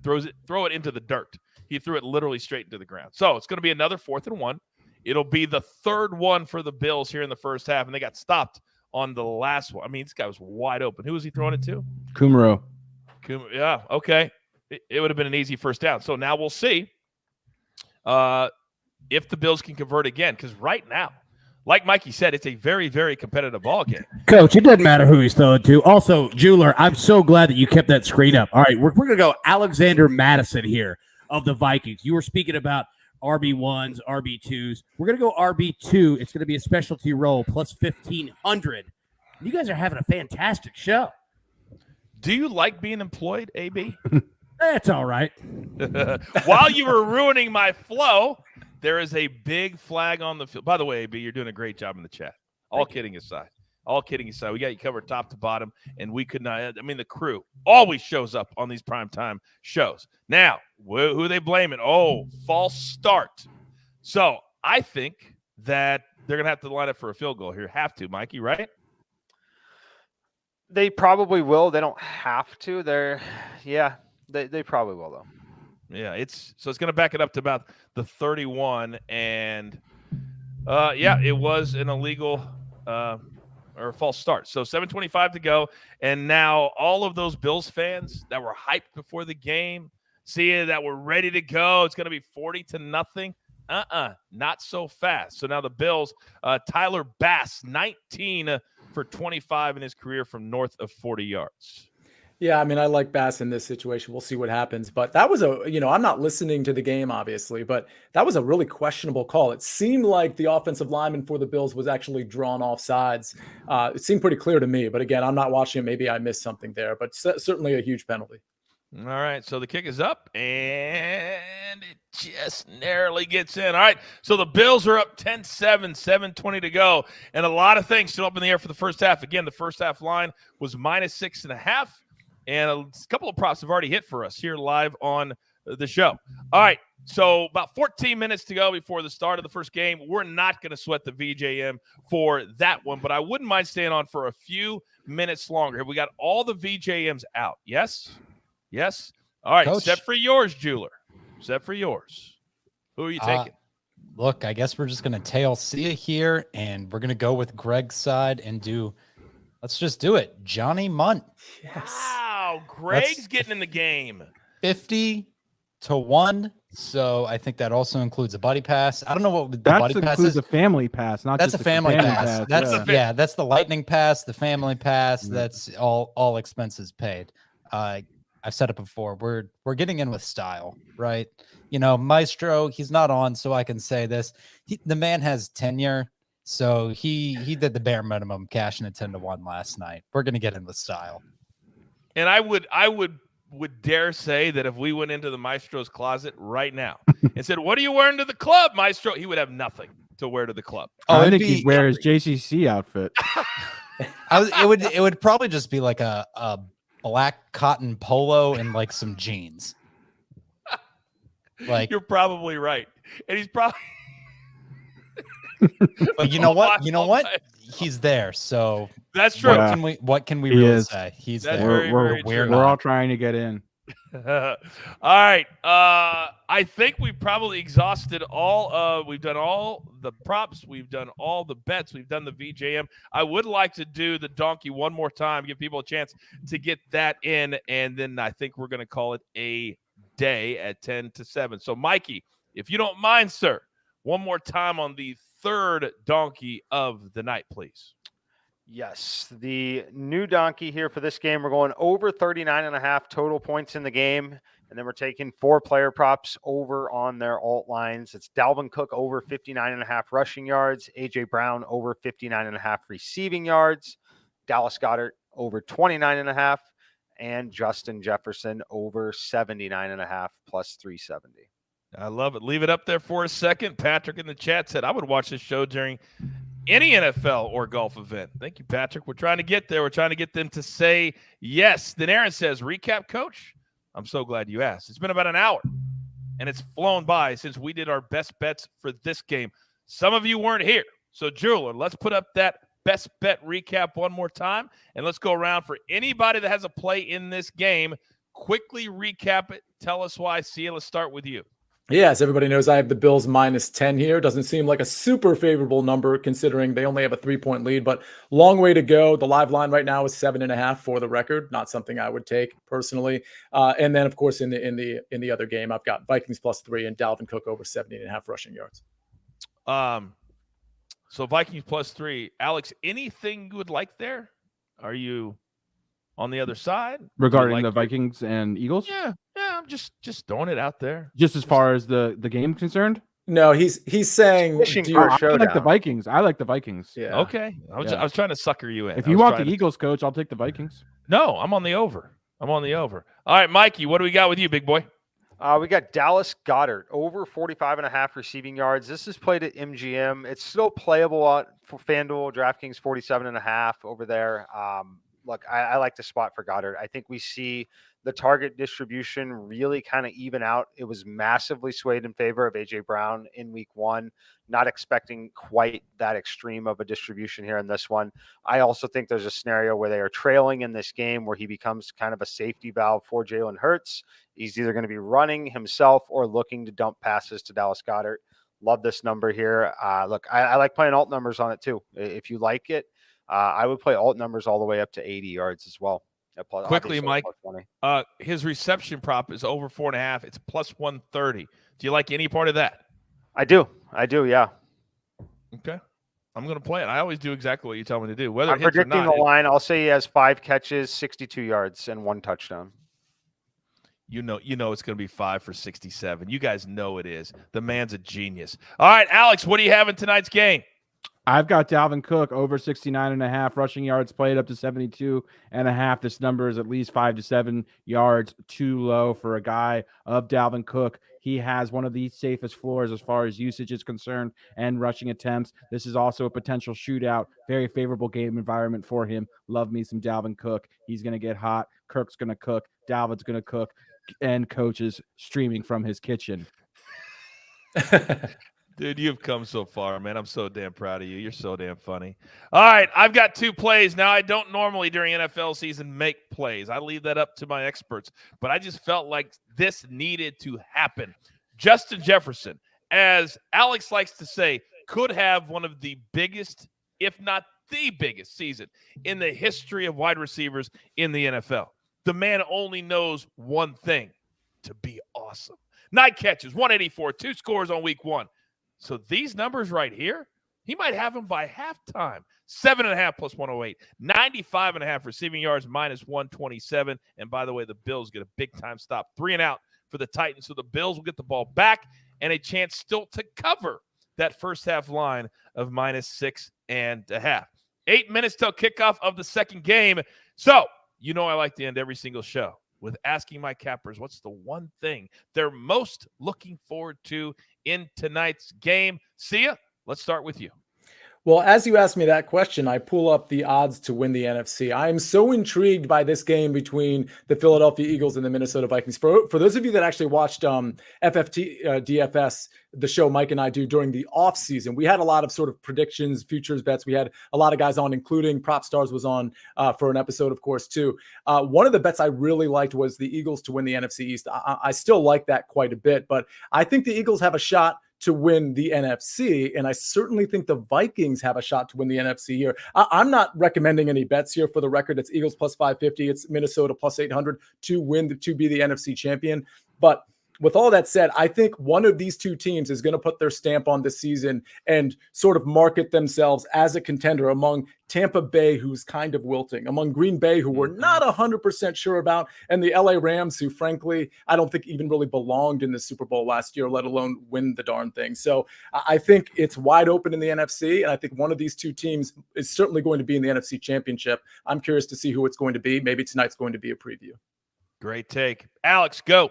throw it into the dirt. He threw it literally straight into the ground. So it's going to be another 4th and 1. It'll be the 3rd one for the Bills here in the first half, and they got stopped on the last one. I mean, this guy was wide open. Who was he throwing it to? Kumaro. Yeah, okay. It would have been an easy first down. So now we'll see if the Bills can convert again. Because right now, like Mikey said, it's a very, very competitive ball game. Coach, it doesn't matter who he's throwing to. Also, Jeweler, I'm so glad that you kept that screen up. All right, we're going to go Alexander Madison here of the Vikings. You were speaking about RB1s, RB2s. We're going to go RB2. It's going to be a specialty role, plus 1,500. You guys are having a fantastic show. Do you like being employed, AB? That's all right. While you were ruining my flow, there is a big flag on the field. By the way, AB, you're doing a great job in the chat. All kidding aside, we got you covered top to bottom, and we could not. I mean, the crew always shows up on these primetime shows. Now, who are they blaming? Oh, false start. So I think that they're going to have to line up for a field goal here. Have to, Mikey, right? They probably will. They don't have to. They probably will, though. Yeah, it's going to back it up to about the 31, and it was an illegal or a false start. So 7:25 to go, and now all of those Bills fans that were hyped before the game, seeing that we're ready to go, it's going to be 40-0. Not so fast. So now the Bills, Tyler Bass, 19 for 25 in his career from north of 40 yards. Yeah, I mean, I like Bass in this situation. We'll see what happens. But that was I'm not listening to the game, obviously, but that was a really questionable call. It seemed like the offensive lineman for the Bills was actually drawn off sides. It seemed pretty clear to me. But again, I'm not watching it. Maybe I missed something there, but certainly a huge penalty. All right, so the kick is up, and it just narrowly gets in. All right, so the Bills are up 10-7, 7:20 to go, and a lot of things still up in the air for the first half. Again, the first half line was -6.5, and a couple of props have already hit for us here live on the show. All right, so about 14 minutes to go before the start of the first game. We're not going to sweat the VJM for that one, but I wouldn't mind staying on for a few minutes longer. Have we got all the VJMs out? Yes? Yes. All right. Coach. Set for yours, Jeweler. Set for yours. Who are you taking? Look, I guess we're just going to tail Sia here, and we're going to go with Greg's side and let's just do it. Johnny Munt. Yes. Wow, Greg's getting in the game. 50-1. So I think that also includes a buddy pass. I don't know what the That buddy pass includes is. a family pass, not That's just a family pass. That's yeah. that's the lightning pass, the family pass. Mhm. That's all expenses paid. I've said it before. We're getting in with style, right? You know, Maestro, he's not on, so I can say this. The man has tenure, so he did the bare minimum, cashing it 10-1 last night. We're gonna get in with style. And I would dare say that if we went into the Maestro's closet right now and said, "What are you wearing to the club, Maestro?" he would have nothing to wear to the club. I think he'd wear his JCC outfit. It would probably just be like a black cotton polo and like some jeans. Like, You're probably right, and he's probably. But you know what? You know what? He's there. So That's true. What can we He really is. say? He's That's there. very We're true. We're not. all trying to get in. All right. I think we probably exhausted all. We've done all the props. We've done all the bets. We've done the VJM. I would like to do the donkey one more time, give people a chance to get that in, and then I think we're going to call it a day at 10-7. So, Mikey, if you don't mind, sir, one more time on the third donkey of the night, please. Yes, the new donkey here for this game. We're going over 39.5 total points in the game. And then we're taking 4 player props over on their alt lines. It's Dalvin Cook over 59.5 rushing yards, AJ Brown over 59.5 receiving yards, Dallas Goedert over 29.5, and Justin Jefferson over 79.5 plus 370. I love it. Leave it up there for a second. Patrick in the chat said, I would watch this show during any NFL or golf event. Thank you, Patrick. We're trying to get there. We're trying to get them to say yes. Then Aaron says, recap, coach. I'm so glad you asked. It's been about an hour, and it's flown by since we did our best bets for this game. Some of you weren't here. So, Jeweler, let's put up that best bet recap one more time, and let's go around for anybody that has a play in this game. Quickly recap it. Tell us why. See you. Let's start with you. Yeah, as everybody knows, I have the Bills -10 here. Doesn't seem like a super favorable number considering they only have a 3-point lead, but long way to go. The live line right now is 7.5 for the record. Not something I would take personally. And then, of course, in the other game, I've got Vikings +3 and Dalvin Cook over 70.5 rushing yards. So Vikings +3. Alex, anything you would like there? Are you on the other side Regarding the Vikings and Eagles? Yeah, I'm just throwing it out there. Just as far as the game concerned? No, he's saying I like the Vikings. I like the Vikings. Yeah. Okay. I was trying to sucker you in. If you want the Eagles, coach, I'll take the Vikings. No, I'm on the over. All right, Mikey, what do we got with you, big boy? We got Dallas Goedert over 45.5 receiving yards. This is played at MGM. It's still playable for FanDuel, DraftKings 47.5 over there. Look, I like the spot for Goddard. I think we see the target distribution really kind of even out. It was massively swayed in favor of AJ Brown in week 1. Not expecting quite that extreme of a distribution here in this one. I also think there's a scenario where they are trailing in this game where he becomes kind of a safety valve for Jalen Hurts. He's either going to be running himself or looking to dump passes to Dallas Goedert. Love this number here. Look, I like playing alt numbers on it too. If you like it, I would play alt numbers all the way up to 80 yards as well. Quickly, Mike, his reception prop is over 4.5. It's +130. Do you like any part of that? I do. Yeah. Okay. I'm going to play it. I always do exactly what you tell me to do. I'm predicting the line. I'll say he has 5 catches, 62 yards, and 1 touchdown. You know it's going to be 5 for 67. You guys know it is. The man's a genius. All right, Alex, what do you have in tonight's game? I've got Dalvin Cook over 69.5 rushing yards, played up to 72.5. This number is at least 5 to 7 yards too low for a guy of Dalvin Cook. He has one of the safest floors as far as usage is concerned and rushing attempts. This is also a potential shootout. Very favorable game environment for him. Love me some Dalvin Cook. He's going to get hot. Kirk's going to cook. Dalvin's going to cook. And coach is streaming from his kitchen. Dude, you've come so far, man. I'm so damn proud of you. You're so damn funny. All right, I've got 2 plays. Now, I don't normally during NFL season make plays. I leave that up to my experts. But I just felt like this needed to happen. Justin Jefferson as Alex likes to say, could have one of the biggest, if not the biggest season in the history of wide receivers in the NFL. The man only knows one thing: to be awesome. 9 catches, 184, 2 scores on week 1. So these numbers right here, he might have them by halftime. 7.5 plus 108, 95.5 receiving yards, minus 127. And by the way, the Bills get a big-time stop. 3 and out for the Titans. So the Bills will get the ball back and a chance still to cover that first half line of minus 6.5. 8 minutes till kickoff of the second game. So, you know I like to end every single show with asking my cappers what's the one thing they're most looking forward to in tonight's game. Sia, let's start with you. Well, as you asked me that question, I pull up the odds to win the NFC. I am so intrigued by this game between the Philadelphia Eagles and the Minnesota Vikings. For those of you that actually watched FFT DFS, the show Mike and I do during the off season, we had a lot of sort of predictions, futures bets. We had a lot of guys on, including Prop Stars was on for an episode, of course, too. One of the bets I really liked was the Eagles to win the NFC East. I still like that quite a bit, but I think the Eagles have a shot to win the NFC, and I certainly think the Vikings have a shot to win the NFC here. I'm not recommending any bets here. For the record, it's Eagles plus 550, it's Minnesota plus 800 to be the NFC champion. But with all that said, I think one of these two teams is going to put their stamp on this season and sort of market themselves as a contender among Tampa Bay, who's kind of wilting, among Green Bay, who we're not 100% sure about, and the LA Rams, who frankly, I don't think even really belonged in the Super Bowl last year, let alone win the darn thing. So I think it's wide open in the NFC, and I think one of these two teams is certainly going to be in the NFC Championship. I'm curious to see who it's going to be. Maybe tonight's going to be a preview. Great take. Alex, go.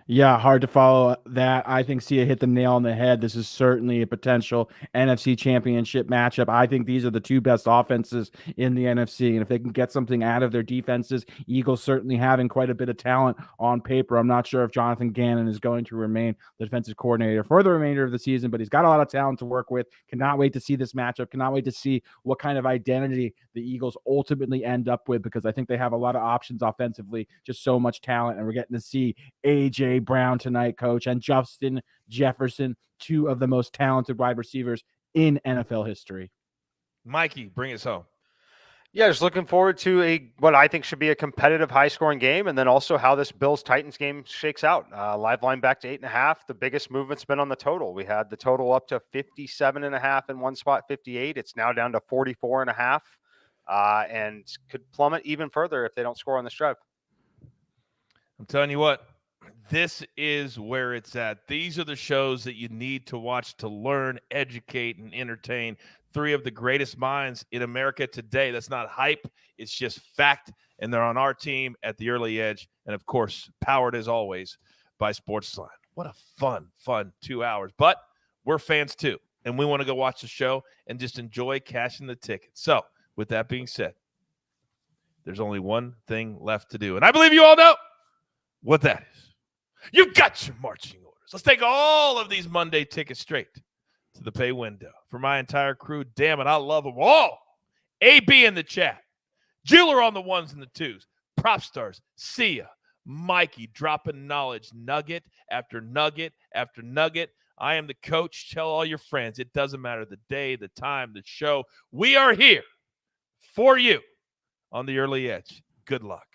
Yeah, hard to follow that. I think Sia hit the nail on the head. This is certainly a potential NFC championship matchup. I think these are the two best offenses in the NFC, and if they can get something out of their defenses, Eagles certainly having quite a bit of talent on paper. I'm not sure if Jonathan Gannon is going to remain the defensive coordinator for the remainder of the season, but he's got a lot of talent to work with. Cannot wait to see this matchup. Cannot wait to see what kind of identity the Eagles ultimately end up with, because I think they have a lot of options offensively, just so much talent, and we're getting to see A.J. Brown tonight, Coach, and Justin Jefferson, two of the most talented wide receivers in NFL history. Mikey, bring us home. Yeah, just looking forward to what I think should be a competitive, high-scoring game, and then also how this Bills-Titans game shakes out. Live line back to 8.5. The biggest movement's been on the total. We had the total up to 57.5 in one spot, 58. It's now down to 44.5, and could plummet even further if they don't score on this drive. I'm telling you what, this is where it's at. These are the shows that you need to watch to learn, educate, and entertain. 3 of the greatest minds in America today. That's not hype. It's just fact. And they're on our team at the early edge. And, of course, powered as always by Sportsline. What a fun 2 hours. But we're fans too. And we want to go watch the show and just enjoy cashing the ticket. So, with that being said, there's only one thing left to do. And I believe you all know what that is. You've got your marching orders. Let's take all of these Monday tickets straight to the pay window. For my entire crew, damn it, I love them all. AB in the chat. Jeweler on the ones and the twos. Prop Stars, Sia, Mikey, dropping knowledge, nugget after nugget after nugget. I am the coach. Tell all your friends. It doesn't matter the day, the time, the show. We are here for you on the early edge. Good luck.